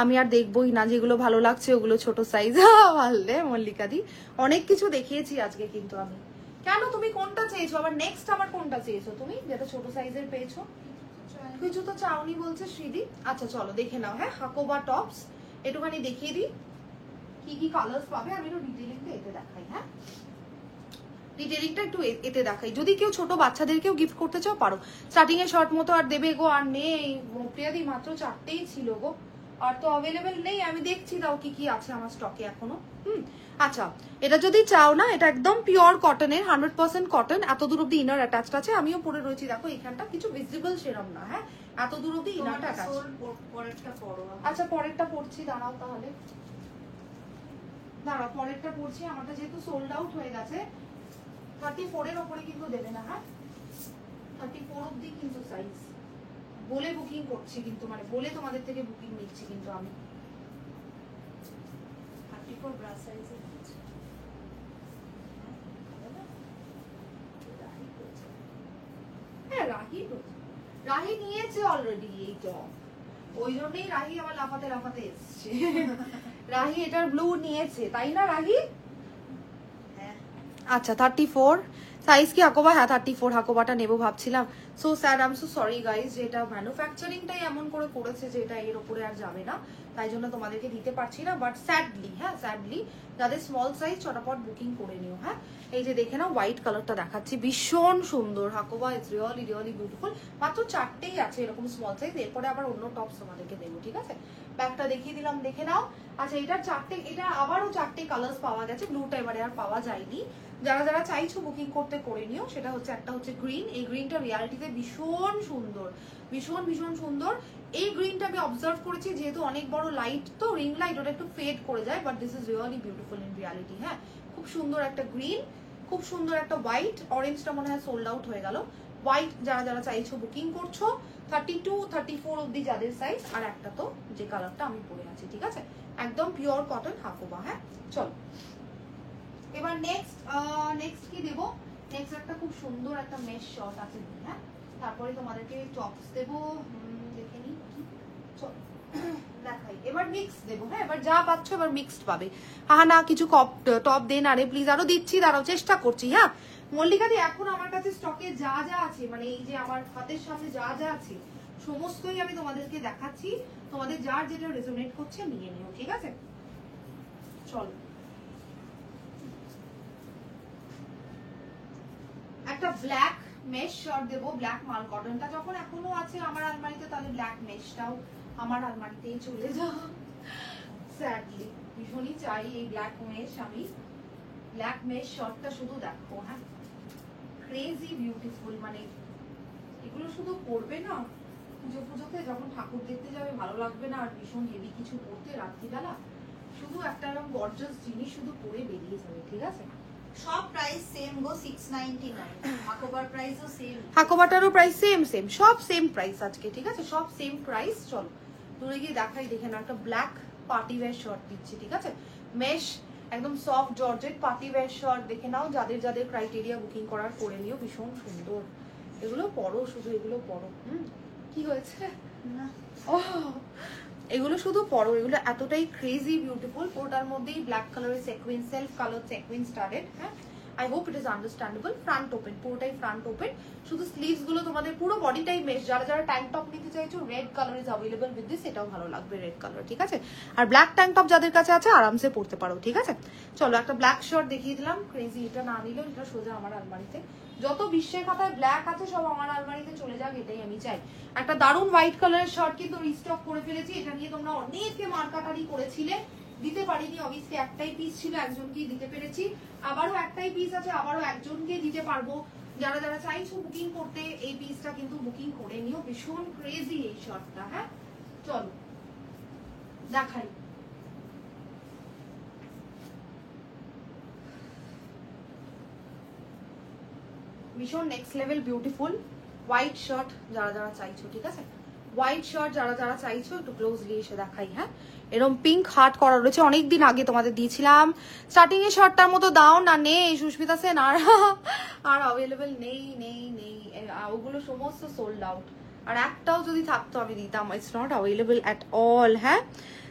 আমি আর দেখবোই না, যেগুলো ভালো লাগছে ওগুলো ছোট সাইজ। ভাললে মল্লিকা দি অনেক কিছু দেখিয়েছি আজকে, কিন্তু আমি কেন, তুমি কোনটা চেয়েছো আবার নেক্সট? আমার কোনটা চেয়েছো তুমি যেটা ছোট সাইজের পেয়েছো? কিছু তো চাওনি বলছে শ্রীদি। আচ্ছা চলো দেখে নাও। হ্যাঁ হাকোবা টপস একটুখানি দেখিয়ে দিই কি কি কালার্স পাবে। আমি একটু ডিটেইলিংটা এতে দেখাই। হ্যাঁ ডিটেইলিংটা একটু এতে দেখাই, যদি কেউ ছোট বাচ্চাদেরকেও গিফট করতে চাও পারো। স্টার্টিং এ শর্ট মতো আর দেবে গো, আর নেই প্রিয়াদি, মাত্র 4টেই ছিল গো, আর তো अवेलेबल নেই। আমি দেখছি দাও কি কি আছে আমার স্টকে এখনো। আচ্ছা এটা যদি চাও না, এটা একদম পিওর কটনের, 100% কটন। এত দূর অব্দি ইনার অ্যাটাচড আছে, আমিও পরে রয়েছি দেখো, এখানটা কিছু ভিজিবল সেরম না। হ্যাঁ এত দূর অব্দি ইনারটা অ্যাটাচ। আচ্ছা পরেরটা পড়ছি, দাঁড়াও তাহলে, দাঁড়াও পরেরটা পড়ছি। আমারটা যেহেতু সোল্ড আউট হয়ে গেছে, 34 এর উপরে কিন্তু দেবে না। হ্যাঁ 34 অবধি কিন্তু সাইজ বলে বুকিং করছি, কিন্তু মানে বলে তোমাদের থেকে বুকিং নিচ্ছি কিন্তু আমি। 34 ব্রা সাইজে আছে। হ্যাঁ রাহি নিয়েছে অলরেডি এই টপ, ওই জন্যই রাহি আমার লাফাতে লাফাতে এসছে। রাহি এটার ব্লু নিয়েছে তাই না রাহি? হ্যাঁ আচ্ছা 34 সাইজ কি হাকোবা? হ্যাঁ 34 হাকোবাটা নেবো ভাবছিলাম। So sad, I am so sorry guys, যে এটা ম্যানুফ্যাকচারিংটাই এমন করে করেছে যে এটা এর উপরে আর যাবে না, তাই জন্য তোমাদেরকে দিতে পারছি না। বাট স্যাডলি, হ্যাঁ স্যাডলি যাদের স্মল সাইজ চটাপট বুকিং করে নিও। হ্যাঁ এই যে দেখে নাও হোয়াইট কালারটা দেখাচ্ছি, ভীষণ সুন্দর Hakoba, it's really really beautiful. মাত্র 4টেই আছে এরকম স্মল সাইজ, এরপরে আবার অন্য টপস তোমাদেরকে দেবো, ঠিক আছে? ব্যাগটা দেখিয়ে দিলাম, দেখে নাও। আচ্ছা এটার 4টে, এটা আবারও 4টে কালার্স পাওয়া গেছে, ব্লুটা এবারে আর পাওয়া যায়নি। যারা যারা চাইছো বুকিং করতে করে নিও। সেটা হচ্ছে একটা হচ্ছে গ্রিন, এই গ্রিনটা রিয়ালিটিতে ভীষণ সুন্দর, ভীষণ ভীষণ সুন্দর। এই গ্রিনটা আমি অবজার্ভ করেছি, যেহেতু অনেক বড় লাইট তো রিং লাইট, ওটা একটু ফেড করে যায়, but this is really beautiful in reality. হ্যাঁ খুব সুন্দর একটা গ্রিন, খুব সুন্দর একটা হোয়াইট, অরেঞ্জটা মনে হয় সোল্ড আউট হয়ে গেল। হোয়াইট যারা যারা চাইছো বুকিং করছো, 32 34 অব্দি যাদের সাইজ, আর একটা তো যে কালারটা আমি পরে আছি, ঠিক আছে? একদম পিওর কটন হাকোবা। হ্যাঁ চলো এবার নেক্সট কি দেবো? নেক্সট একটা খুব সুন্দর একটা মেশ শর্ট আছে, হ্যাঁ তারপরে তোমাদেরকে টপস দেবো, দেখে নি চল দেখাই। এবার মিক্স দেবো, হ্যাঁ এবার যা পাচ্ছ এবার মিক্সড পাবে। হ্যাঁ না কিছু টপ দেন, আরে প্লিজ আরো দিচ্ছি, দাঁড়াও চেষ্টা করছি। হ্যাঁ মল্লিকা দি এখন আমার কাছে স্টকে যা যা আছে, মানে এই যে আমার হাতের সামনে যা যা আছে সমস্তই আমি তোমাদেরকে দেখাচ্ছি, তোমাদের যার যেটা রেজোনেট করছে নিয়ে নিও, ঠিক আছে? চলো একটা ব্ল্যাক মেশ শার্ট দেবো, ব্ল্যাক মাল কটনটা যখন এখনো আছে আমার আলমারিতে, তাহলে ব্ল্যাক মেশটাও আমার আলমারিতেই চলে যাও। স্যাডলি ভীষণই চাই এই ব্ল্যাক মেশ, আমি ব্ল্যাক মেশ শার্টটা শুধু দেখো, হ্যাঁ ক্রেজি বিউটিফুল। মানে এগুলো শুধু পরবে না পুজোতে যখন ঠাকুর দেখতে যাবে, ভালো লাগবে না আর ভীষণ হেভি কিছু পরতে রাত্রিবেলা, শুধু একটা এরকম গর্জাস জিনিস শুধু পরে বেরিয়ে যাবে, ঠিক আছে? সব প্রাইস সেম গো, 699। হাকোবার প্রাইসও সেম, হাকোবাটারও প্রাইস সেম, সব সেম প্রাইস আজকে, ঠিক আছে? সব সেম প্রাইস। চলো দূরে গিয়ে দেখাই, দেখে না একটা ব্ল্যাক পার্টি ওয়্যার শার্ট দিচ্ছি, ঠিক আছে? মেশ একদম soft georgette party wear shirt, দেখে নাও যাদের যাদের ক্রাইটেরিয়া বুকিং করার করে নিও, ভীষণ সুন্দর। এগুলো পরো, শুধু এগুলো পরো। কি হয়েছে না ও এগুলো শুধু পরো, এগুলো এতটাই ক্রেজি বিউটিফুল। পুরোটার মধ্যেই ব্ল্যাক কালারের সিকোয়েন্স, সেলফ কালার সিকোয়েন্স স্টারেড। হ্যাঁ I hope it is understandable. Front open, পুরোটাই ফ্রন্ট ওপেন, শুধু স্লিভস গুলো তোমাদের পুরো বডিটাই মেশ। যারা যারা ট্যাঙ্ক টপ নিতে চাইছো, red colour is available with this, এটাও ভালো লাগবে রেড কালার, ঠিক আছে? আর ব্ল্যাক ট্যাঙ্ক টপ যাদের কাছে আছে আরামসে পরতে পারো, ঠিক আছে? চলো একটা ব্ল্যাক শার্ট দেখিয়ে দিলাম, ক্রেজি। এটা না নিলেও এটা সোজা আমার আলমারিতে, যত বিশ্বের খাতায় ব্ল্যাক আছে সব আমার আলমারিতে চলে যাক, এটাই আমি চাই। একটা দারুণ হোয়াইট কালারের শার্ট কিন্তু রিস্টক করে ফেলেছি, এটা নিয়ে তোমরা অনেকে মার্কাটারি করেছিলে, দিতে পারিনি অবভিয়াসলি, একটাই পিস ছিল, একজনকেই দিতে পেরেছি। আবারও একটাই পিস আছে, আবারও একজনকে দিতে পারবো। যারা যারা চাইছো বুকিং করতে, এই পিসটা কিন্তু বুকিং করে নিও, ভীষণ ক্রেজি এই শার্টটা। হ্যাঁ চলো দেখাই। ভীষণ next level beautiful white shirt যারা যারা চাইছো, ঠিক আছে? হোয়াইট শার্ট যারা যারা চাইছো একটু ক্লোজলি এসে দেখাই। হ্যাঁ এরকম পিঙ্ক হার্ট করা রয়েছে, অনেকদিন আগে তোমাদের দিয়েছিলাম। স্টার্টিং এ শার্টটার মতো দাও না, নেই সুস্মিতা সেন আর অ্যাভেলেবেল নেই নেই নেই, ওগুলো সমস্ত সোল্ড আউট। আর একটাও যদি থাকতো আমি দিতাম, it's not available at all. হ্যাঁ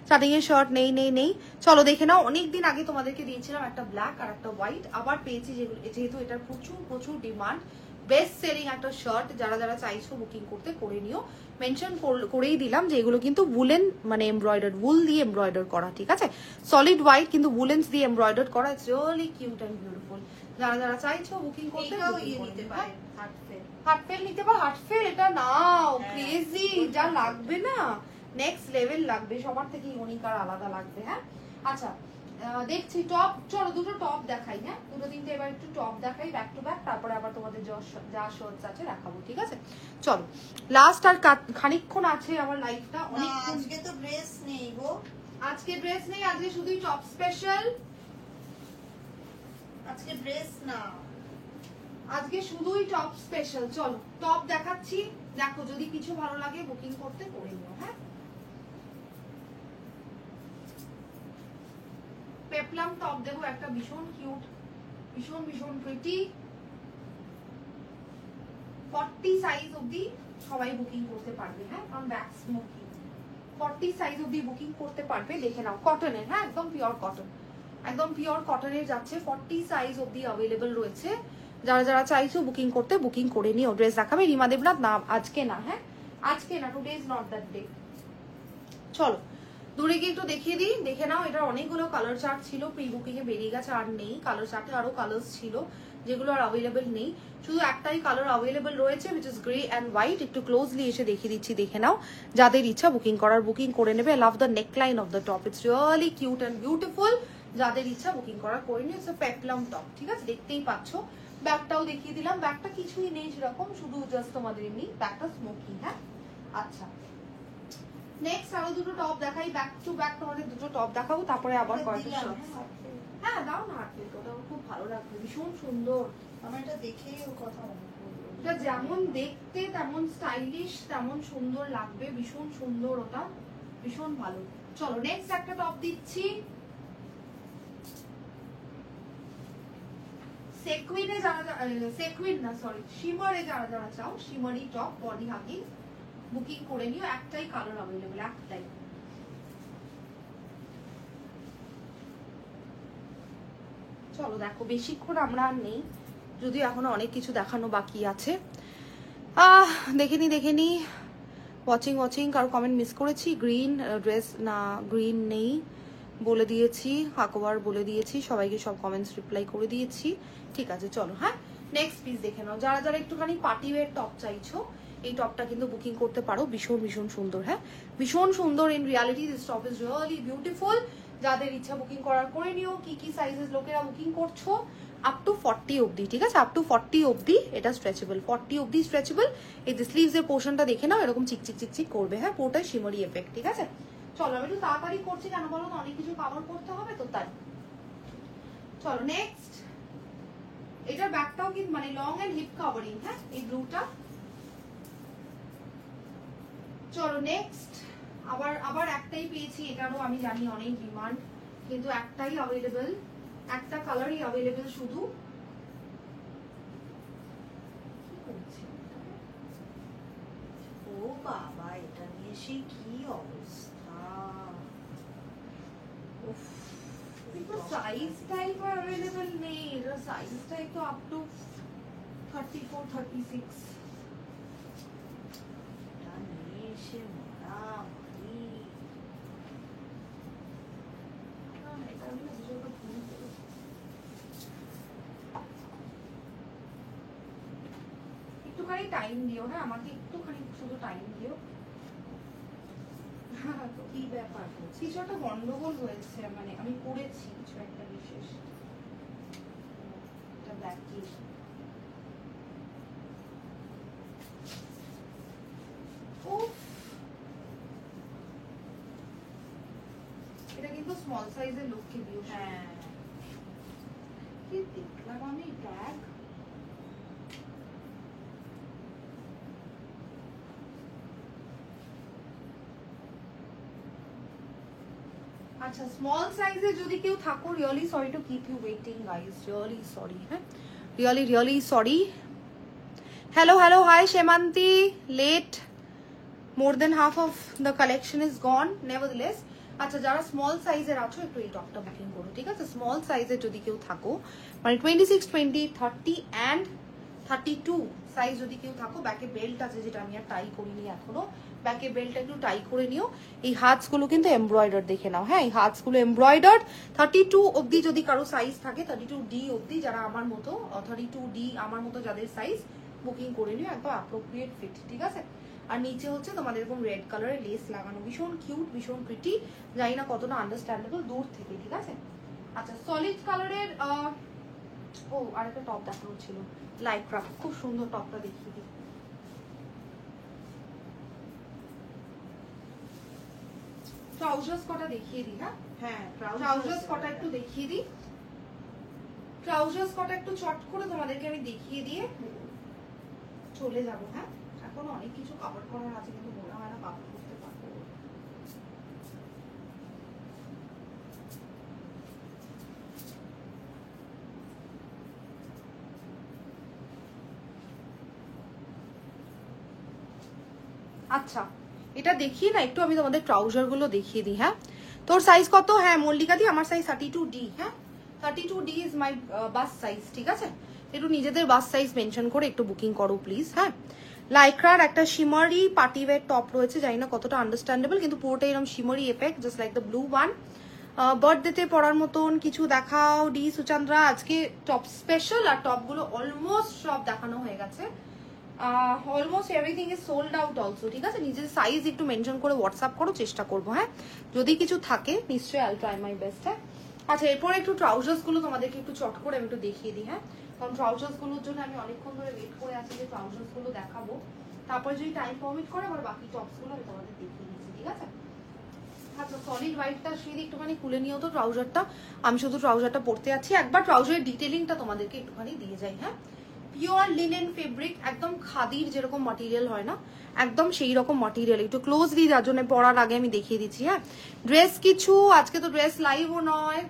স্টার্টিং এর শার্ট নেই নেই নেই। চলো দেখে নাও, অনেকদিন আগে তোমাদেরকে দিয়েছিলাম একটা ব্ল্যাক আর একটা হোয়াইট, আবার পেয়েছি, যেহেতু এটার প্রচুর প্রচুর ডিমান্ড, বেস্ট সেলিং একটা শার্ট। যারা যারা চাইছো বুকিং করতে করে নিও। মেনশন করেই দিলাম যে এগুলো কিন্তু উলেন, মানে এমব্রয়ডার, উল দিয়ে এমব্রয়ডার করা, ঠিক আছে? সলিড হোয়াইট কিন্তু উলেন্স দিয়ে এমব্রয়ডার করা, it's really cute and beautiful. যারা যারা চাইছো বুকিং করতে নিতে পারে, হার্টফেল হার্টফেল নিতে পারো। হার্টফেল এটা নাও, ক্রেজি যা লাগবে না, নেক্সট লেভেল লাগবে, সবার থেকে ইউনিক আর আলাদা লাগবে। হ্যাঁ আচ্ছা দেখছি টপ, চলো দুটো টপ দেখাই। হ্যাঁ দুটো তিনটে এবার একটু টপ দেখাই ব্যাক টু ব্যাক, তারপরে আবার তোমাদের যা শার্টস আছে দেখাবো, ঠিক আছে? চলো লাস্ট আর খানিকক্ষণ আছে আমার লাইফটা, অনেক। আজকে তো ড্রেস নেই গো, আজকে ড্রেস নেই, আজকে শুধুই টপ স্পেশাল। আজকে ড্রেস না, আজকে শুধুই টপ স্পেশাল। চলো টপ দেখাচ্ছি, দেখো যদি কিছু ভালো লাগে বুকিং করতে করে নিও। হ্যাঁ প্যাপলাম টপ দেবো একটা ভীষণ কিউট, ভীষণ ভীষণ প্রিটি। 40 সাইজ অবধি সবাই বুকিং করতে পারবে, হ্যাঁ, কারণ ব্যাক স্মোকি। 40 সাইজ অবধি বুকিং করতে পারবে, দেখে নাও কটনের, হ্যাঁ, একদম পিওর কটন, একদম পিওর কটনের যাচ্ছে। 40 সাইজ অবধি অ্যাভেলেবল রয়েছে। যারা যারা চাইছো বুকিং করতে, বুকিং করে নিও। ড্রেস দেখাবে রিমা দেবনাথ না, আজকে না, হ্যাঁ আজকে না, today is not that day. চলো দূরে গিয়ে একটু দেখিয়ে দিই, দেখে নাও। এটা অনেকগুলো কালার চার্ট ছিল, প্রি বুকিং এ বেরিয়ে গেছে, আর নেই। কালার চার্টে আরো কালার্স ছিল যেগুলো আর অ্যাভেলেবেল নেই, শুধু একটাই কালার অ্যাভেলেবেল রয়েছে, which is grey and white. একটু ক্লোজলি এসে দেখিয়ে দিচ্ছি, দেখে নাও। যাদের ইচ্ছা বুকিং করার বুকিং করে নেবে। Love the neckline of the top, it's really cute and beautiful. যাদের ইচ্ছা বুকিং করার করে নিও। ইটস আ পেপলাম টপ, ঠিক আছে, দেখতেই পাচ্ছ। ব্যাগটাও দেখিয়ে দিলাম, ব্যাগটা কিছুই নেই সেরকম, শুধু জাস্ট তোমাদের এমনি ব্যাগটা স্মোকি, হ্যাঁ। আচ্ছা নেক্সট আরো দুটো টপ দেখাই, ব্যাক টু ব্যাক তোমাদের দুটো টপ দেখাবো, তারপরে আবার কয়েকটা শর্টস। হ্যাঁ দাও না, হাঁটতে ওটা খুব ভালো লাগবে, ভীষণ সুন্দর। আমার এটা দেখেই ও কথা মনে পড়লো। এটা যেমন দেখতে তেমন স্টাইলিশ, তেমন সুন্দর লাগবে, ভীষণ সুন্দর, ওটা ভীষণ ভালো। চলো নেক্সট একটা টপ দিচ্ছি। সেকুইনে যারা, সেকুইন না সরি, শিমারে যারা যারা চাও, শিমারি টপ বডি হাগিং বুকিং করে নিও। একটাই কালার অ্যাভেলেবল, একটাই। চলো দেখো, বেশিক্ষণ আমরা আর নেই, যদিও এখনো অনেক কিছু দেখানো বাকি আছে। দেখে নি ওয়াচিং ওয়াচিং, কারো কমেন্ট মিস করেছি? গ্রিন ড্রেস না, গ্রিন নেই বলে দিয়েছি, হাকোবার বলে দিয়েছি, সবাইকে সব কমেন্টস রিপ্লাই করে দিয়েছি। ঠিক আছে চলো, হ্যাঁ নেক্সট পিস দেখে নাও। যারা যারা একটুখানি পার্টি ওয়্যার টপ চাইছো, এই টপটা কিন্তু বুকিং করতে পারো, ভীষণ ভীষণ সুন্দর, হ্যাঁ ভীষণ সুন্দর। In reality this top is really beautiful. যাদের ইচ্ছা বুকিং করার করে নিও। কি কি সাইজেস লোকেরা বুকিং করছো? আপ টু 40 অবধি, ঠিক আছে, আপ টু 40 অবধি এটা স্ট্রেচেবল, 40 অবধি স্ট্রেচেবল। এই যে স্লিভস এর পোর্শনটা দেখে নাও, এরকম চিকচিক চিকচিক করবে, হ্যাঁ পুরোটাই শিমারি এফেক্ট, ঠিক আছে। চলো আমি একটু তাড়াতাড়ি করছি, কেন বলো তো, অনেক কিছু কভার করতে হবে তো তাই। চলো নেক্সট, এটার ব্যাকটাও কিন্তু মানে লং এন্ড হিপ কভারিং, হ্যাঁ এই ব্লুটা। চলো নেক্সট, আবার একটাই পেয়েছি, এটারও আমি জানি অনেক ডিমান্ড, কিন্তু একটাই অ্যাভেলেবল, একটা কালারই অ্যাভেলেবল শুধু। ও বাবা, এটা নিয়ে সে কি অবস্থা। উফ, কিন্তু সাইজ টাইপ অ্যাভেলেবল নেই, এর সাইজ টাইপ তো আপ টু 34 36। এটা নিয়ে সে মারামারি। একটুখানি টাইম দিও, হ্যাঁ আমাকে একটুখানি শুধু টাইম দিও। কি ব্যাপার? কিছু একটা গন্ডগোল হয়েছে, মানে আমি করেছি কিছু একটা বিশেষ, এটা ব্ল্যাক কি এটা কিন্তু স্মল সাইজের লোককে দিও। হ্যাঁ কি দেখলাম আমি ব্যাগ, আচ্ছা স্মল সাইজে যদি কেউ থাকো, really sorry to keep you waiting guys, really sorry, হ্যাঁ really sorry. Hello hello hi Shemanti, late, more than half of the collection is gone, nevertheless। আচ্ছা যারা স্মল সাইজের আছো একটু এই টপটা বুকিং করো, ঠিক আছে। স্মল সাইজের যদি কেউ থাকো, মানে 26, 20, 30 and 32 সাইজ যদি কেউ থাকো, ব্যাকে বেল্ট আছে যেটা আমি আর টাই করিনি এখনো, ব্যাকে বেল্ট একটু টাই করে নিও। এই হাতসগুলো কিন্তু এমব্রয়ডার, দেখে নাও, হ্যাঁ এই হাতসগুলো এমব্রয়ডার্ড। 32 অবধি যদি কারো সাইজ থাকে, 32D অবধি, যারা আমার মতো 32D আমার মতো যাদের সাইজ, বুকিং করে নিও, একদম অ্যাপ্রোপ্রিয়েট ফিট, ঠিক আছে। আর নিচে হচ্ছে তোমাদের এরকম রেড কালারের লেস লাগানো, ভীষণ কিউট, ভীষণ প্রিটি, জানি না কতটা আন্ডারস্ট্যান্ডেবল দূর থেকে, ঠিক আছে। আচ্ছা সলিড কালারের ও আরেকটা টপ দেখানো ছিল, লাইক্রা, খুব সুন্দর টপটা দেখিয়ে দিই। ট্রাউজার্স কটা দেখিয়ে দিই, হ্যাঁ হ্যাঁ ট্রাউজার্স কটা একটু দেখিয়ে দিই, ট্রাউজার্স কটা একটু চট করে তোমাদেরকে আমি দেখিয়ে দিয়ে চলে যাবো, হ্যাঁ এখনো অনেক কিছু কভার করার আছে, কিন্তু মনে হয় না কভার করতে পারবো। আচ্ছা এটা দেখিয়ে না একটু আমি তোমাদের ট্রাউজার গুলো দেখিয়ে দিই। হ্যাঁ তোর সাইজ কত? হ্যাঁ মল্লিকা দি আমার সাইজ 32D। হ্যাঁ 32D is my bus size, ঠিক আছে? একটু নিজেদের বাস সাইজ মেনশন করে একটু বুকিং করো প্লিজ। হ্যাঁ লাইক্রার একটা শিমারি পার্টি ওয়্যার টপ রয়েছে, জানি না কতটা আন্ডারস্ট্যান্ডেবল, কিন্তু পুরোটা এরকম shimmery effect just like the blue one. বার্থডেতে পরার মতন কিছু দেখাও ডি সুচান্দ্রা। আজকে টপ স্পেশাল, আর টপগুলো অলমোস্ট সব দেখানো হয়ে গেছে, almost everything is sold out also, ঠিক আছে? নিজের সাইজ একটু মেনশন করে হোয়াটসঅ্যাপ করো, চেষ্টা করবো। হ্যাঁ যদি কিছু থাকে নিশ্চয়ই আই ট্রাই মাই বেস্ট। হ্যাঁ আচ্ছা এরপরে একটু ট্রাউজার্স গুলো তোমাদেরকে একটু চট করে আমি একটু দেখিয়ে দিই। হ্যাঁ কারণ ট্রাউজার্স গুলোর জন্য আমি অনেকক্ষণ ধরে ওয়েট করে আছি যে ট্রাউজার্স গুলো দেখাবো, তারপরে যদি টাইম পারমিট করে আবার বাকি টপস গুলো আমি তোমাদের দেখিয়ে দিচ্ছি, ঠিক আছে? আচ্ছা সলিড হোয়াইটটা সেই একটুখানি খুলে নিও তো ট্রাউজারটা, আমি শুধু ট্রাউজারটা পরতে আছি, একবার ট্রাউজারের ডিটেলিংটা তোমাদেরকে একটুখানি দিয়ে যাই। হ্যাঁ পিওর লিনেন ফেব্রিক, একদম খাদির যেরকম মাটেরিয়াল হয় না, একদম সেই রকম মাটেরিয়াল। একটু ক্লোজলি যার জন্য পরার আগে আমি দেখিয়ে দিচ্ছি। হ্যাঁ ড্রেস কিছু, আজকে তো ড্রেস লাইভও নয়,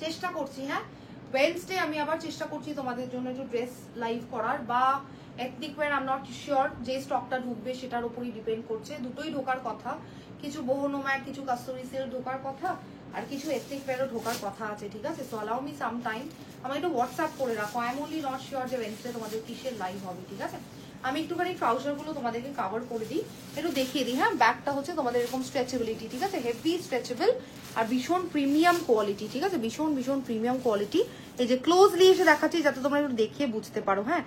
চেষ্টা করছি। হ্যাঁ ওয়েডনেসডে আমি আবার চেষ্টা করছি তোমাদের জন্য একটু ড্রেস লাইভ করার, বা ethnic wire I am not sure, যে স্টকটা ঢুকবে সেটার উপরই ডিপেন্ড করছে। দুটোই ঢোকার কথা, কিছু বহুনোম্যাট কিছু কাস্টরি সিল্ক ঢোকার কথা, আর কিছু এথনিক ওয়্যারও ঢোকার কথা আছে, ঠিক আছে? So allow me some time, আমার একটু হোয়াটসঅ্যাপ করে রাখো। I am only not sure যে ওয়েডনেসডে তোমাদের কিসের লাইভ হবে, ঠিক আছে? আমি একটুখানি ট্রাউজারগুলো তোমাদেরকে কভার করে দিই, একটু দেখিয়ে দিই। হ্যাঁ ব্যাগটা হচ্ছে তোমাদের এরকম স্ট্রেচেবিলিটি, ঠিক আছে? হেভি স্ট্রেচেবল আর ভীষণ প্রিমিয়াম কোয়ালিটি, ঠিক আছে? ভীষণ ভীষণ প্রিমিয়াম কোয়ালিটি। এই যে ক্লোজলি এসে দেখাচ্ছি যাতে তোমরা একটু দেখিয়ে বুঝতে পারো। হ্যাঁ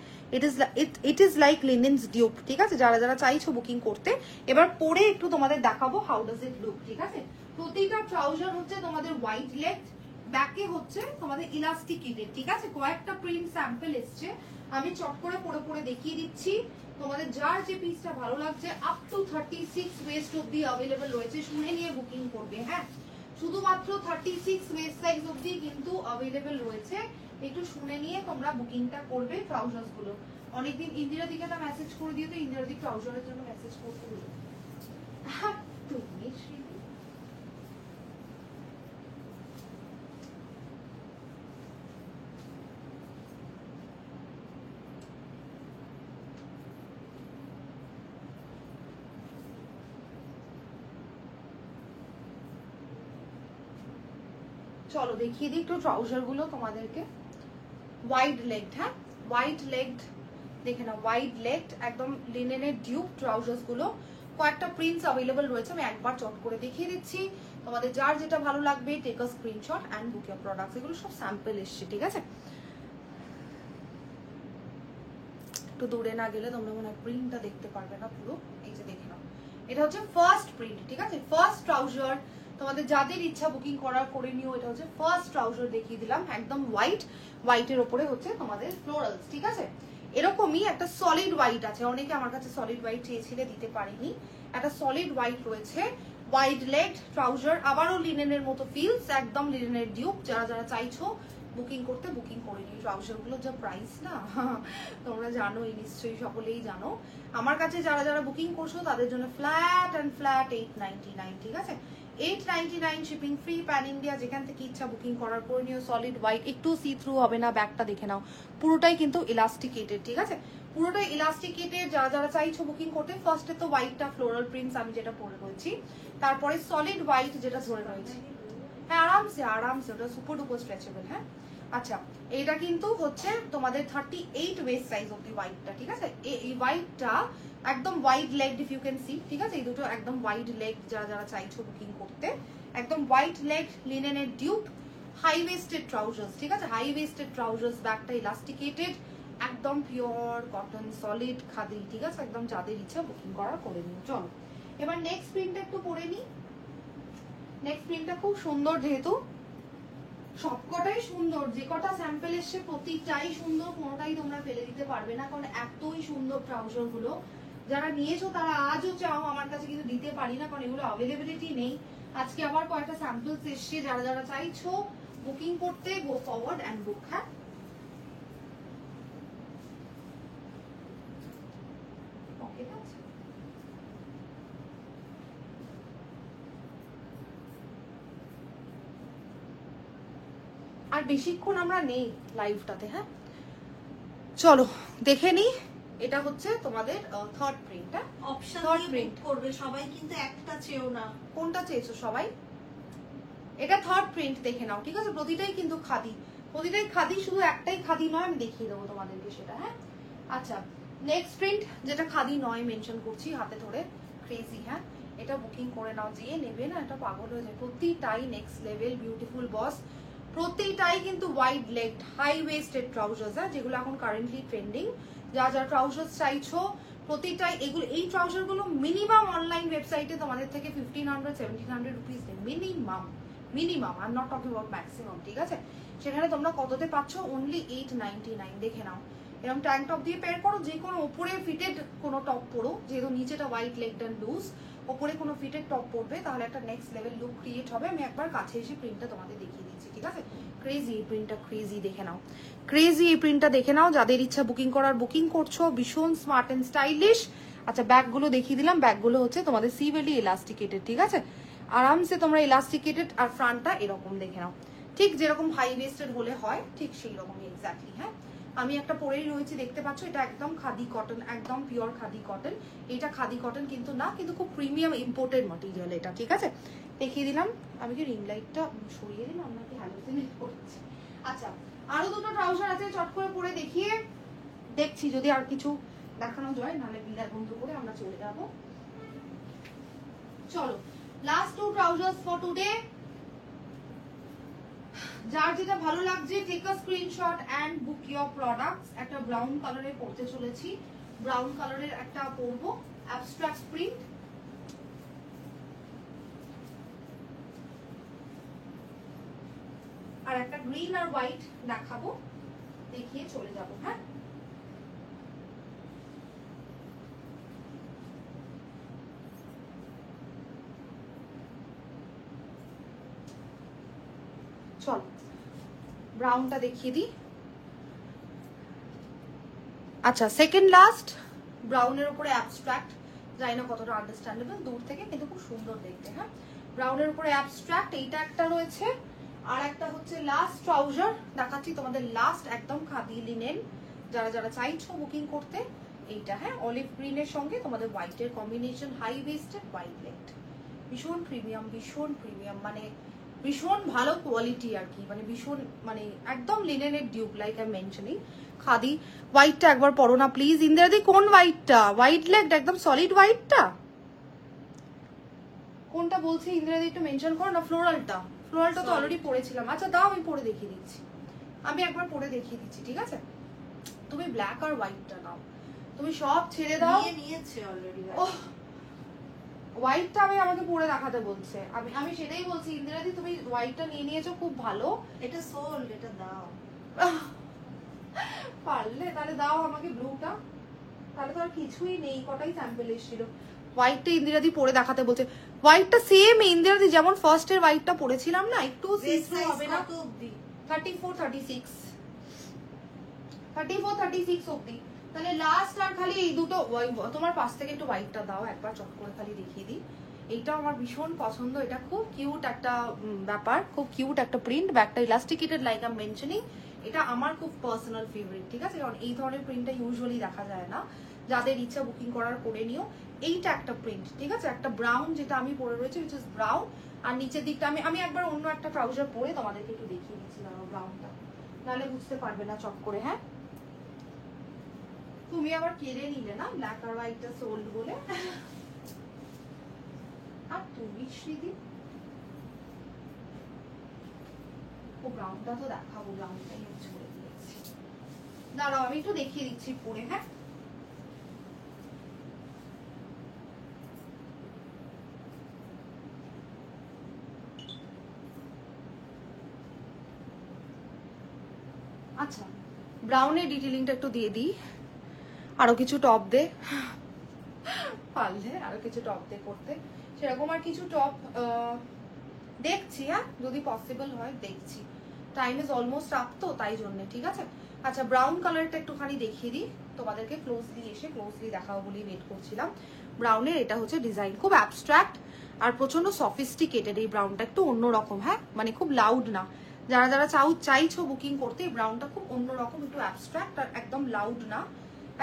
it is like linens dupe, ঠিক আছে? যারা যারা চাইছো বুকিং করতে, এবার পরে একটু তোমাদের দেখাবো হাউ ডাজ ইট লুক, ঠিক আছে? প্রতিটা ট্রাউজার হচ্ছে তোমাদের হোয়াইট লেগ, ব্যাকে হচ্ছে তোমাদের ইলাস্টিকেটেড, ঠিক আছে? কয়েকটা প্রিন্ট স্যাম্পল এসছে, আমি চট করে পরে পরে দেখিয়ে দিচ্ছি। তোমাদের যার যে পিসটা ভালো লাগছে আপ টু 36 ওয়েস্ট অব্দি অ্যাভেলেবল রয়েছে, শুনে নিয়ে বুকিং করবে। হ্যাঁ শুধুমাত্র 36 ওয়েস্ট সাইজ অব্দি কিন্তু অ্যাভেলেবল রয়েছে, একটু শুনে নিয়ে তোমরা বুকিংটা করবে ট্রাউজার্স গুলো। অনেকদিন ইন্দিরা দিকে একটা মেসেজ করে দিও তো, ইন্দিরা দিকে ট্রাউজারের জন্য মেসেজ করতে দিও। হ্যাঁ তুমি চলো দেখিয়ে দিই একটু ট্রাউজার গুলো তোমাদেরকে। ওয়াইড লেগড, হ্যাঁ ওয়াইড লেগড, দেখে না ওয়াইড লেগড একদম লিনেনের ডিউপ ট্রাউজার্স গুলো। কয়েকটা প্রিন্টস অ্যাভেলেবল রয়েছে, আমি একবার চট করে দেখিয়ে দিচ্ছি। তোমাদের যার যেটা ভালো লাগবে take a screenshot and book your products. এগুলো সব স্যাম্পল এসছে, ঠিক আছে? একটু দূরে না গেলে তোমরা মনে হয় প্রিন্টটা দেখতে পারবে না পুরো। এই যে দেখে নাও, এটা হচ্ছে ফার্স্ট প্রিন্ট, ঠিক আছে? ফার্স্ট ট্রাউজার, তোমাদের যাদের ইচ্ছা বুকিং করার করে নিও। এটা হচ্ছে ফার্স্ট ট্রাউজার দেখিয়ে দিলাম, একদম হোয়াইট, হোয়াইটের ওপরে হচ্ছে তোমাদের ফ্লোরালস, ঠিক আছে? এরকমই একটা সলিড হোয়াইট আছে, অনেকে আমার কাছে সলিড হোয়াইট চেয়েছিলে, দিতে পারিনি। একটা সলিড হোয়াইট রয়েছে, ওয়াইড লেগ ট্রাউজার, আবারও লিনেনের মতো ফিলস, একদম লিনেনের ডিউপ। যারা যারা চাইছো বুকিং করতে বুকিং করে নিই। ট্রাউজার গুলো যা প্রাইস না তোমরা জানোই, নিশ্চয়ই সকলেই জানো। আমার কাছে যারা যারা বুকিং করছো তাদের জন্য ফ্ল্যাট অ্যান্ড ফ্ল্যাট 899, ঠিক আছে? 899 শিপিং ফ্রি প্যান ইন্ডিয়া। যেখান থেকে ইচ্ছা বুকিং করার করে নিও। সলিড হোয়াইট, একটু সি থ্রু হবে না, ব্যাগটা দেখে নাও, পুরোটাই কিন্তু ইলাস্টিকেটেড, ঠিক আছে? পুরোটাই ইলাস্টিকেটেড। যারা যারা চাইছো বুকিং করতে, ফার্স্টে তো হোয়াইটটা ফ্লোরাল প্রিন্টস আমি যেটা পরে রয়েছি, তারপরে সলিড হোয়াইট যেটা ধরে রয়েছে। হ্যাঁ আরামসে আরামসে, ওটা সুপার ডুপার স্ট্রেচেবল। হ্যাঁ আচ্ছা এটা কিন্তু হচ্ছে তোমাদের 38 ওয়েস্ট সাইজ অব্দি হোয়াইটটা, ঠিক আছে? এই হোয়াইটটা একদম wide leg, if you can see, ঠিক আছে? এই দুটো একদম ওয়াইড লেগ, যারা যারা চাইছো বুকিং করতে, একদম হোয়াইট লেগ লিনেনের ডিউপ, হাই ওয়েস্টেড ট্রাউজার্স, ঠিক আছে? হাই ওয়েস্টেড ট্রাউজার্স, ব্যাগটা ইলাস্টিকেটেড, একদম পিওর কটন সলিড খাদি, ঠিক আছে? একদম যাদের ইচ্ছা বুকিং করার করে নিও। চলো এবার নেক্সট প্রিন্টটা একটু পরে নিই। নেক্সট প্রিন্টটা খুব সুন্দর, যেহেতু সবকটাই সুন্দর, যে কটা স্যাম্পল এসছে প্রতিটাই সুন্দর, কোনোটাই তোমরা ফেলে দিতে পারবে না, কারণ এতই সুন্দর ট্রাউজার গুলো। যারা নিয়েছো তারা আজও চাও আমার কাছে, কিন্তু দিতে পারি না কারণ এগুলো অ্যাভেলেবিলিটি নেই। আজকে আবার কয়েকটা স্যাম্পলস এসছে, যারা যারা চাইছো বুকিং করতে গো ফরওয়ার্ড অ্যান্ড বুক। হ্যাঁ আর বেশিক্ষণ আমরা নেই লাইভটাতে। হ্যাঁ চলো দেখে নি এটা হচ্ছে তোমাদের থার্ড প্রিন্ট। অপশন Third দিয়ে print। print করবে সবাই, কিন্তু একটা চেও না। কোনটা চেয়েছো সবাই? এটা থার্ড প্রিন্ট দেখে নাও, ঠিক আছে? প্রতিটাই কিন্তু খাদি, প্রতিটাই খাদি, শুধু একটাই খাদি নয়, আমি দেখিয়ে দেবো তোমাদেরকে সেটা। হ্যাঁ, আচ্ছা নেক্সট প্রিন্ট যেটা খাদি নয় মেনশন করছি হাতে ধরে, ক্রেজি। হ্যাঁ, এটা বুকিং করে নাও, যে নেবে না এটা পাগল হয়ে যায়। প্রতিটাই নেক্সট লেভেল বিউটিফুল বস, প্রতিটাই কিন্তু wide leg high waisted trousers, হ্যাঁ, যেগুলো এখন কারেন্টলি ট্রেন্ডিং। যা যা ট্রাউজার্স চাইছো প্রতিটাই এগুলো, এই ট্রাউজার গুলো মিনিমাম অনলাইন ওয়েবসাইটে তোমাদের থেকে 1500-1700 রুপিস নেই minimum, minimum, I am not talking about maximum, ঠিক আছে? সেখানে তোমরা কততে পাচ্ছ? অনলি 899। দেখে নাও, এরকম ট্যাঙ্ক টপ দিয়ে পেয়ার করো, যে কোনো ওপরে ফিটেড কোনো টপ পরো, যেহেতু নিচেটা হোয়াইট লেগড অ্যান্ড লুজ, ওপরে কোনো ফিটেড টপ পরবে, তাহলে একটা নেক্সট লেভেল লুক ক্রিয়েট হবে। আমি একবার কাছে এসে প্রিন্টটা তোমাদের দেখিয়ে দিচ্ছি, ঠিক আছে? ক্রেজি এই প্রিন্টটা, ক্রেজি দেখে নাও, ক্রেজি এই প্রিন্টটা দেখে নাও। যাদের ইচ্ছা বুকিং করার বুকিং করছো, ভীষণ স্মার্ট অ্যান্ড স্টাইলিশ। আচ্ছা ব্যাগগুলো দেখিয়ে দিলাম, ব্যাগগুলো হচ্ছে তোমাদের সিভেলি এলাস্টিকেটেড, ঠিক আছে? আরামসে তোমরা এলাস্টিকেটেড, আর ফ্রন্টটা এরকম দেখে নাও, ঠিক যেরকম হাই ওয়েস্টেড হলে হয় ঠিক সেই রকমই এক্স্যাক্টলি। হ্যাঁ, আমি একটা পরেই রয়েছি, দেখতে পাচ্ছ, এটা একদম খাদি কটন, একদম পিওর খাদি কটন। এটা খাদি কটন কিন্তু না, কিন্তু খুব প্রিমিয়াম ইম্পোর্টেড ম্যাটেরিয়াল এটা, ঠিক আছে? দেখিয়ে দিলাম। আমি কি রিং লাইটটা সরিয়ে দিলাম নাকি হ্যালোজেনেট করছি? আচ্ছা আরো দুটো ট্রাউজার আছে, চট করে পরে দেখিয়ে দেখছি যদি আর কিছু দেখানো যায়, নাহলে বিলার বন্ধ করে আমরা চলে যাবো। চলো last two trousers for today. যার যেটা ভালো লাগছে take a screenshot and book your products. একটা ব্রাউন কালারে পড়তে চলেছি, ব্রাউন কালারের একটা পরবো অ্যাবস্ট্রাক্ট প্রিন্ট। আর একটা গ্রিন আর হোয়াইট দেখাবো, দেখিয়ে চলে যাব। হ্যাঁ, চলো ব্রাউনটা দেখিয়ে দিই। আচ্ছা সেকেন্ড লাস্ট ব্রাউনের উপরে অ্যাবস্ট্রাক্ট, জানি না কতটা আন্ডারস্ট্যান্ডেবল দূর থেকে, কিন্তু খুব সুন্দর দেখতে। হ্যাঁ, ব্রাউনের উপরে অ্যাবস্ট্রাক্ট, এইটা একটা রয়েছে, আর একটা হচ্ছে লাস্ট ট্রাউজার দেখাচ্ছি তোমাদের, লাস্ট একদম খাদি লিনেন। যারা যারা চাইছো বুকিং করতে, এইটা। হ্যাঁ, অলিভ গ্রিনের সঙ্গে তোমাদের হোয়াইটের combination, high waisted white leg, ভীষণ প্রিমিয়াম, ভীষণ প্রিমিয়াম, মানে ভীষণ ভালো কোয়ালিটি আর কি, মানে ভীষণ, মানে একদম লিনেনের dupe, like I mentioning. Khadi হোয়াইটটা একবার পরো না প্লিজ। ইন্দিরাদি কোন হোয়াইটটা? হোয়াইট লেগড একদম সলিড হোয়াইটটা কোনটা বলছি ইন্দিরাদি একটু মেনশন করো না। ফ্লোরালটা, ফ্লোরালটা তো অলরেডি পরেছিলাম। আচ্ছা দাও আমি পরে দেখিয়ে দিচ্ছি, আমি একবার পরে দেখিয়ে দিচ্ছি, ঠিক আছে? তুমি ব্ল্যাক আর হোয়াইটটা নাও, তুমি সব ছেড়ে দাও। নিয়েছে অলরেডি হোয়াইটটা আমি আমাকে পরে দেখাতে বলছে, আমি সেটাই বলছি ইন্দিরাদি তুমি হোয়াইটটা নিয়ে নিয়েছো, খুব ভালো। এটা সোল্ড, এটা দাও পারলে তাহলে দাও আমাকে ব্লুটা, তাহলে তো আর কিছুই নেই, কটাই স্যাম্পল এসেছিল। হোয়াইটটা ইন্দিরাদি পরে দেখাতে বলছে, হোয়াইটটা সেম ইন্দিরাদি যেমন ফার্স্ট এর হোয়াইটটা পরেছিলাম না, একটু সিস্টেম হবে না। 34-36 অবধি। তাহলে লাস্ট আর খালি এই দুটো, তোমার পাশ থেকে একটু হোয়াইটটা দাও একবার, চট করে খালি দেখিয়ে দিই। এইটা আমার ভীষণ পছন্দ, এটা খুব কিউট একটা ব্যাপার, খুব কিউট একটা প্রিন্ট, ব্যাকটা elasticated like I am mentioning. এটা আমার খুব পার্সোনাল ফেভারিট, ঠিক আছে? কারণ এই ধরনের প্রিন্টটা ইউজুয়ালি দেখা যায় না, যাদের ইচ্ছা বুকিং করার করে নিও। এইটা একটা প্রিন্ট, ঠিক আছে? একটা ব্রাউন যেটা আমি পরে রয়েছে, উইচ ইজ ব্রাউন, আর নিচের দিকটা আমি একবার অন্য একটা ট্রাউজার পরে তোমাদেরকে একটু দেখিয়ে দিচ্ছি না ব্রাউনটা, নাহলে বুঝতে পারবে না চট করে। হ্যাঁ, তুমি আবার কেড়ে নিলে না ব্ল্যাক আর হোয়াইটটা সোল্ড বলে। আর তুমি শ্রীদি, ও ব্রাউনটা তো দেখাবো, ব্রাউনটাই ইউজ করে দিয়েছি। দাঁড়াও আমি একটু দেখিয়ে দিচ্ছি পরে। হ্যাঁ, আচ্ছা ব্রাউনের ডিটেলিংটা একটু দিয়ে দিই, আরো কিছু টপ দে পারলে, আরো কিছু টপ দে করতে, সেরকম আর কিছু টপ দেখছি। হ্যাঁ, যদি পসিবল হয় দেখছি, টাইম ইজ অলমোস্ট আপ তো তাই জন্য, ঠিক আছে? আচ্ছা ব্রাউন কালারটা একটুখানি দেখিয়ে দিই তোমাদেরকে, ক্লোজলি এসে ক্লোজলি দেখাবো বলেই ওয়েট করছিলাম। ব্রাউনের এটা হচ্ছে ডিজাইন খুব অ্যাবস্ট্রাক্ট আর প্রচন্ড সফিস্টিকেটেড, এই ব্রাউনটা একটু অন্যরকম। হ্যাঁ, মানে খুব লাউড না, যারা যারা চাইছো বুকিং করতে, এই ব্রাউনটা খুব অন্যরকম, একটু অ্যাবস্ট্রাক্ট আর একদম লাউড না,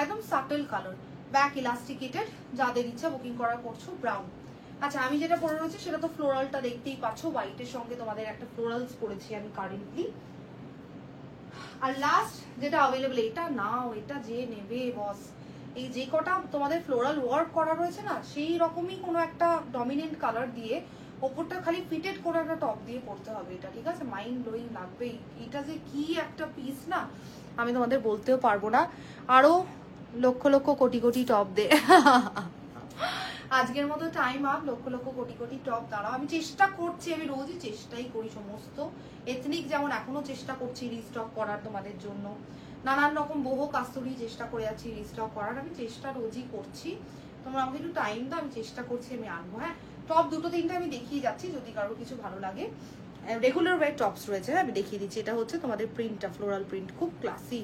একদম সাটল কালার, ব্যাক ইলাস্টিকেটেড, যাদের ইচ্ছা বুকিং করা করছো ব্রাউন। আচ্ছা আমি যেটা পরে রয়েছে সেটা তো ফ্লোরালটা দেখতেই পাচ্ছ, হোয়াইটের সঙ্গে তোমাদের একটা ফ্লোরালস পরেছি আমি কারেন্টলি। আর লাস্ট যেটা অ্যাভেলেবল, এটা নাও, এটা যে নেবে বস, এই যে কটা তোমাদের ফ্লোরাল ওয়ার্ক করা রয়েছে না, সেই রকমই কোনো একটা ডমিনেন্ট কালার দিয়ে ওপরটা খালি ফিটেড করে একটা টপ দিয়ে পড়তে হবে এটা, ঠিক আছে? মাইন্ড ব্লোয়িং লাগবেই। এটা যে কি একটা পিস না, আমি তোমাদের বলতেও পারবো না। আরো লক্ষ লক্ষ কোটি কোটি টপ দে আজকের মতো time up, lakh lakh crore crore top দাঁড়াও। আমি চেষ্টা করছি, আমি রোজই চেষ্টাই করি সমস্ত এথনিক, যেমন এখনো চেষ্টা করছি রিস্টক করার তোমাদের জন্য, নানান রকম বহু কাস্তুরি চেষ্টা করে যাচ্ছি রিস্টক করার, আমি চেষ্টা রোজই করছি। তোমরা আমাকে একটু টাইম দাও, আমি চেষ্টা করছি আমি আনবো। হ্যাঁ, টপ দুটো তিনটে আমি দেখিয়ে যাচ্ছি, যদি কারো কিছু ভালো লাগে। রেগুলার ওয়ের টপস রয়েছে, আমি দেখিয়ে দিচ্ছি। এটা হচ্ছে তোমাদের প্রিন্টটা, ফ্লোরাল প্রিন্ট, খুব ক্লাসি,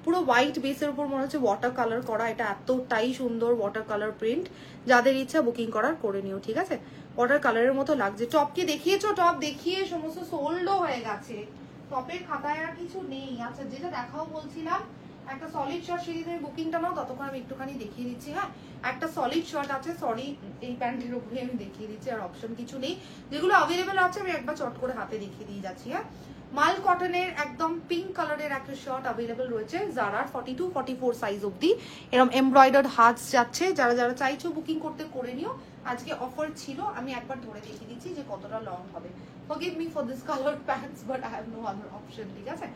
পুরো হোয়াইট বেসের উপর মনে হচ্ছে ওয়াটার কালার করা। এটা এতটাই সুন্দর ওয়াটার কালার প্রিন্ট, যাদের ইচ্ছা বুকিং করার করে নিও, ঠিক আছে? ওয়াটার কালারের মতো লাগছে। টপকে দেখিয়েছো, টপ দেখিয়ে সমস্ত সোল্ডও হয়ে গেছে, টপের খাতায় আর কিছু নেই। আচ্ছা যেটা দেখাও বলছিলাম, একটা সলিড শার্ট সিরিজের বুকিংটা নাও, ততক্ষণ আমি একটুখানি দেখিয়ে দিচ্ছি। হ্যাঁ, একটা সলিড শার্ট আছে, সরি এই প্যান্টের উপরে আমি দেখিয়ে দিচ্ছি, আর অপশন কিছু নেই। যেগুলো অ্যাভেলেবেল আছে আমি একবার চট করে হাতে দেখিয়ে দিয়ে যাচ্ছি। হ্যাঁ, মাল কটনের একদম পিঙ্ক কালারের একটা শার্ট অ্যাভেলেবেল রয়েছে জারার, 42-44 সাইজ অবধি, এরকম এমব্রয়ডার্ড হাতস যাচ্ছে। যারা যারা চাইছো বুকিং করতে করে নিও, আজকে অফার ছিল। আমি একবার ধরে দেখিয়ে দিচ্ছি যে কতটা লং হবে। Forgive me for this colour pants, but I have no other option, ঠিক আছে?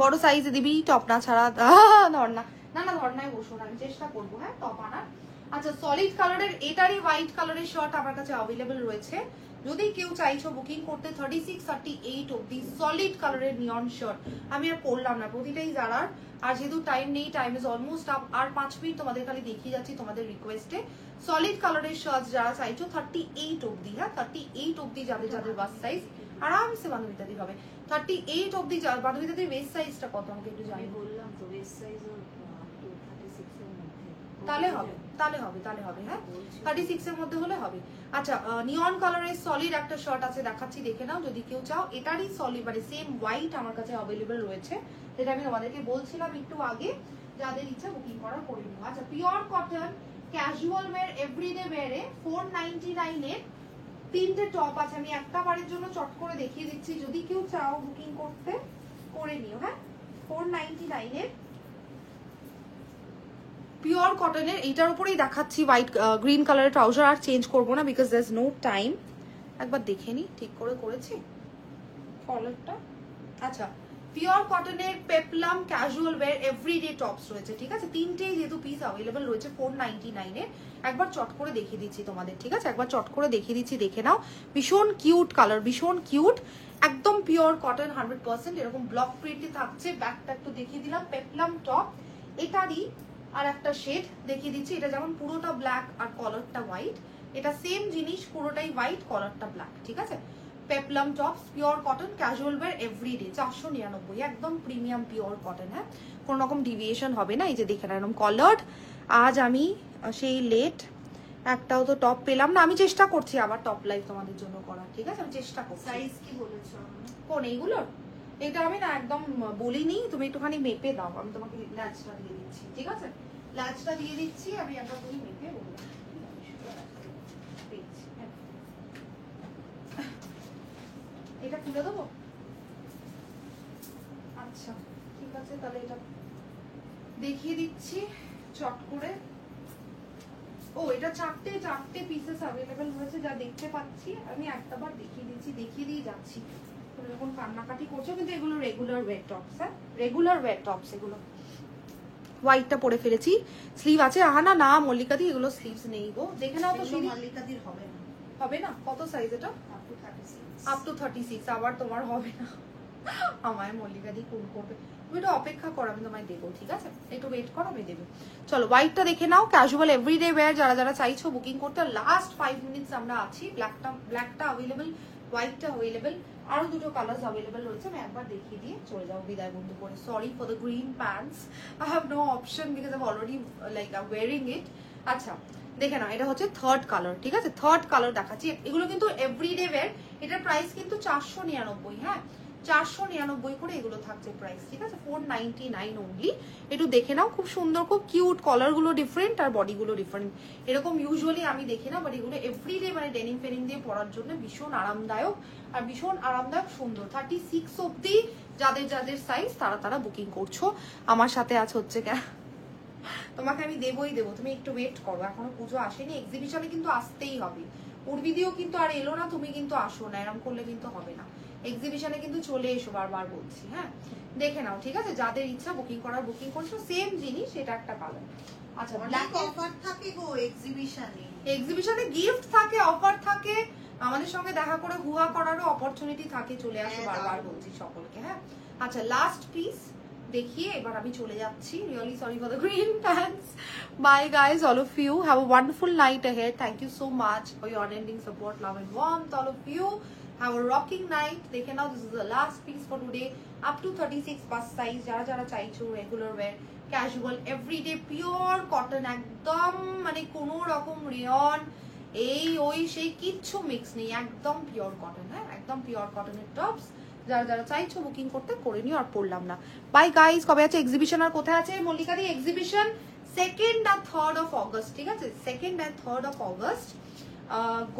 বড় সাইজ দিবি টপ না ছাড়া, ধরনা না না ধরনায় বসো না, আমি চেষ্টা করবো হ্যাঁ টপ আনার। আচ্ছা সলিড কালারের এটারই হোয়াইট কালারের শার্ট আমার কাছে অ্যাভেলেবেল রয়েছে, যদি কেউ চাইছো বুকিং করতে 36-38 অব্দি সলিড কালারের নিয়ন শার্ট। আমি আর পরলাম না প্রতিটাই জারার, আর যেহেতু টাইম নেই, টাইম ইজ অলমোস্ট আপ, আর 5 মিনিট তোমাদের খালি দেখিয়ে যাচ্ছি তোমাদের রিকোয়েস্টে। সলিড কালারের শার্ট যারা চাইছো 38 অব্দি, হ্যাঁ 38 অব্দি যাদের যাদের বাস সাইজ আরামসে বান্ধবীতাদি হবে। 38 অব্দি বান্ধবীতাদির ওয়েস্ট সাইজটা কত আমাকে একটু জানি, বললাম তো ওয়েস্ট সাইজ 36 এর মধ্যে, তাহলে হবে তাহলে হবে তাহলে হবে। হ্যাঁ 36 এর মধ্যে হলে হবে। আচ্ছা নিয়ন কালারের সলিড একটা শার্ট আছে, দেখাচ্ছি দেখে নাও যদি কেউ চাও। এটারই সলিড মানে সেম হোয়াইট আমার কাছে অ্যাভেলেবেল রয়েছে, যেটা আমি তোমাদেরকে বলছিলাম একটু আগে, যাদের ইচ্ছা বুকিং করা করে নিও। আচ্ছা pure cotton casual wear everyday ওয়্যারে 499 এর তিনটে টপ আছে, আমি একটা বারের জন্য চট করে দেখিয়ে দিচ্ছি, যদি কেউ চাও বুকিং করতে করে নিও। হ্যাঁ 499 এর পিওর কটনের, এইটার উপরেই দেখাচ্ছি হোয়াইট গ্রিন কালারের ট্রাউজার, আর চেঞ্জ করবো না because there is no time. একবার দেখে নি ঠিক করে করেছি কলারটা। আচ্ছা পিওর কটনের পেপলাম ক্যাজুয়াল ওয়্যার এভরিডে টপস রয়েছে, ঠিক আছে? তিনটেই যেহেতু পিস অ্যাভেলেবল রয়েছে 499 এর, একবার চট করে দেখিয়ে দিচ্ছি তোমাদের, ঠিক আছে? একবার চট করে দেখিয়ে দিচ্ছি, দেখে নাও। ভীষণ কিউট কালার, ভীষণ কিউট, একদম পিওর কটন 100%, এরকম ব্লক প্রিন্টে থাকছে। ব্যাকটা একটু দেখিয়ে দিলাম, পেপলাম টপ, এটারই আর একটা শেড দেখিয়ে দিচ্ছি। এটা যেমন পুরোটা ব্ল্যাক আর কলারটা হোয়াইট, এটা সেম জিনিস পুরোটাই হোয়াইট কলারটা ব্ল্যাক, ঠিক আছে? Peplum tops pure cotton casual wear everyday 499, একদম প্রিমিয়াম পিওর কটন। হ্যাঁ কোনো রকম ডিভিয়েশন হবে না। এই যে দেখে না এরকম কলার্ড। আজ আমি সেই লেট একটাও তো টপ পেলাম না, আমি চেষ্টা করছি আবার টপ লাইভ তোমাদের জন্য করার, ঠিক আছে? আমি চেষ্টা করছি। সাইজ কি বলেছো? কোন এইগুলোর? এটা আমি না একদম বলিনি, তুমি একটুখানি মেপে দাও, আমি তোমাকে ল্যাচটা দিয়ে দিচ্ছি, ঠিক আছে? ল্যাচটা দিয়ে দিচ্ছি আমি, একবার তুমি মেপে বলবো। এটা খুলে দেবো? আচ্ছা ঠিক আছে, তাহলে এটা দেখিয়ে দিচ্ছি চট করে। ও এটা চারটে পিসেস অ্যাভেলেবেল হয়েছে, যা দেখতে পাচ্ছি। আমি একটাবার দেখিয়ে দিচ্ছি, দেখিয়ে দিয়ে যাচ্ছি। তুমি যখন কান্নাকাটি করছো, কিন্তু এগুলো রেগুলার ওয়্যার টপস, হ্যাঁ রেগুলার ওয়্যার টপস এগুলো। হোয়াইটটা পরে ফেলেছি, স্লিভ আছে। আহানা না মল্লিকাদি, এগুলো স্লিভস নেই গো, দেখে নাও তো। মল্লিকাদির হবে না, হবে না? কত সাইজ এটা? Up to 36। আবার তোমার হবে না, আমায় মল্লিকাদি কোন করবে। তুমি একটু অপেক্ষা করো, আমি তোমায় দেবো, ঠিক আছে? একটু ওয়েট করো, আমি দেবো। চলো হোয়াইটটা দেখে নাও, ক্যাজুয়াল এভরিডে ওয়্যার যারা যারা চাইছো বুকিং করতে। লাস্ট 5 মিনিটস আমরা আছি। ব্ল্যাকটা অ্যাভেলেবেল, হোয়াইটটা অ্যাভেলেবেল, আরো দুটো কালার্স অ্যাভেলেবেল রয়েছে। আমি একবার দেখিয়ে দিয়ে চলে যাবো বিদায় বন্ধু করে। Sorry for the green pants, I have no option because I already like I wearing it. আচ্ছা দেখে না, এটা হচ্ছে থার্ড কালার, ঠিক আছে? থার্ড কালার দেখাচ্ছি। এগুলো কিন্তু এভরিডে ওয়্যার, এটার প্রাইস কিন্তু 499। হ্যাঁ 499 করে এগুলো থাকছে প্রাইস, ঠিক আছে, 499 অনলি। একটু দেখে নাও, খুব সুন্দর, খুব কিউট, কলার গুলো ডিফারেন্ট আর বডি গুলো ডিফারেন্ট। এরকম ইউজুয়ালি আমি দেখি না, বাট এগুলো এভরিডে মানে ডেনিম ফেনিম দিয়ে পরার জন্য ভীষণ আরামদায়ক আর ভীষণ আরামদায়ক, সুন্দর। 36 অব্দি যাদের যাদের সাইজ তারা বুকিং করছো। আমার সাথে আছে হচ্ছে তোমাকে আমি দেবই দেবো, তুমি একটু ওয়েট করো, এখনো পুজো আসেনি। এক্সিবিশনে কিন্তু আসতেই হবে, উর্বিদিও কিন্তু আর এলো না, তুমি কিন্তু আসো না, এরকম করলে কিন্তু হবে না। এক্সিবিশনে কিন্তু চলে এসো, বারবার বলছি, হ্যাঁ দেখে নাও, ঠিক আছে, যাদের ইচ্ছা বুকিং করার বুকিং করছো। সেম জিনিস, এটা একটা কালার। আচ্ছা, ব্ল্যাক অফার থাকে গো এক্সিবিশনে, এক্সিবিশনে গিফট থাকে, অফার থাকে, আমাদের সঙ্গে দেখা করে হুয়া করারও অপরচুনিটি থাকে, চলে আসো, বারবার বলছি সকলকে, হ্যাঁ। আচ্ছা, লাস্ট পিস দেখিয়ে এবার আমি চলে যাচ্ছি। Really sorry for the green pants. Bye guys, all of you have a wonderful night ahead. Thank you so much for your unending support, love and warmth. All of you have a rocking night. দেখে নাও, this is the last piece for today. Up to 36 plus size, যারা যারা চাইছো regular wear, casual, everyday, pure cotton, একদম মানে কোনো রকম রিয়ন এই ওই সেই কিচ্ছু মিক্স নেই, একদম পিওর কটন, হ্যাঁ একদম পিওর কটনের টপস। যারা যারা চাইছো বুকিং করতে করে নিও, আর পড়লাম না। বাই গাইজ, কবে আছে এক্সিবিশন আর কোথায় আছে? মল্লিকাদি এক্সিবিশন 2nd আর 3rd অফ অগস্ট, ঠিক আছে, 2nd and 3rd of August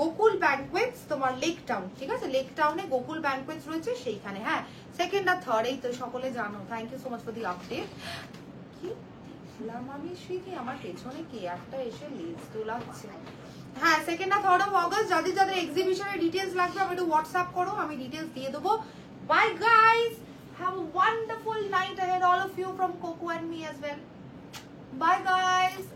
Gokul banquets, তোমার লেক টাউন, ঠিক আছে, লেক টাউনে গোকুল ব্যাংকুয়েটস রয়েছে সেইখানে, হ্যাঁ 2nd আর 3rd, এই তো সকলে জানো। Thank you so much for the update. কি আমি শিখি, আমার পেছনে কে একটা এসে লেজ তোলাচ্ছে। হ্যাঁ 2nd আর 3rd অফ অগস্ট, যাদের যাদের এক্সিবিশনের ডিটেলস লাগবে আমি একটু হোয়াটসঅ্যাপ করো, আমি ডিটেলস দিয়ে দেবো। Bye guys, have a wonderful night ahead, all of you from Coco and me as well. Bye guys.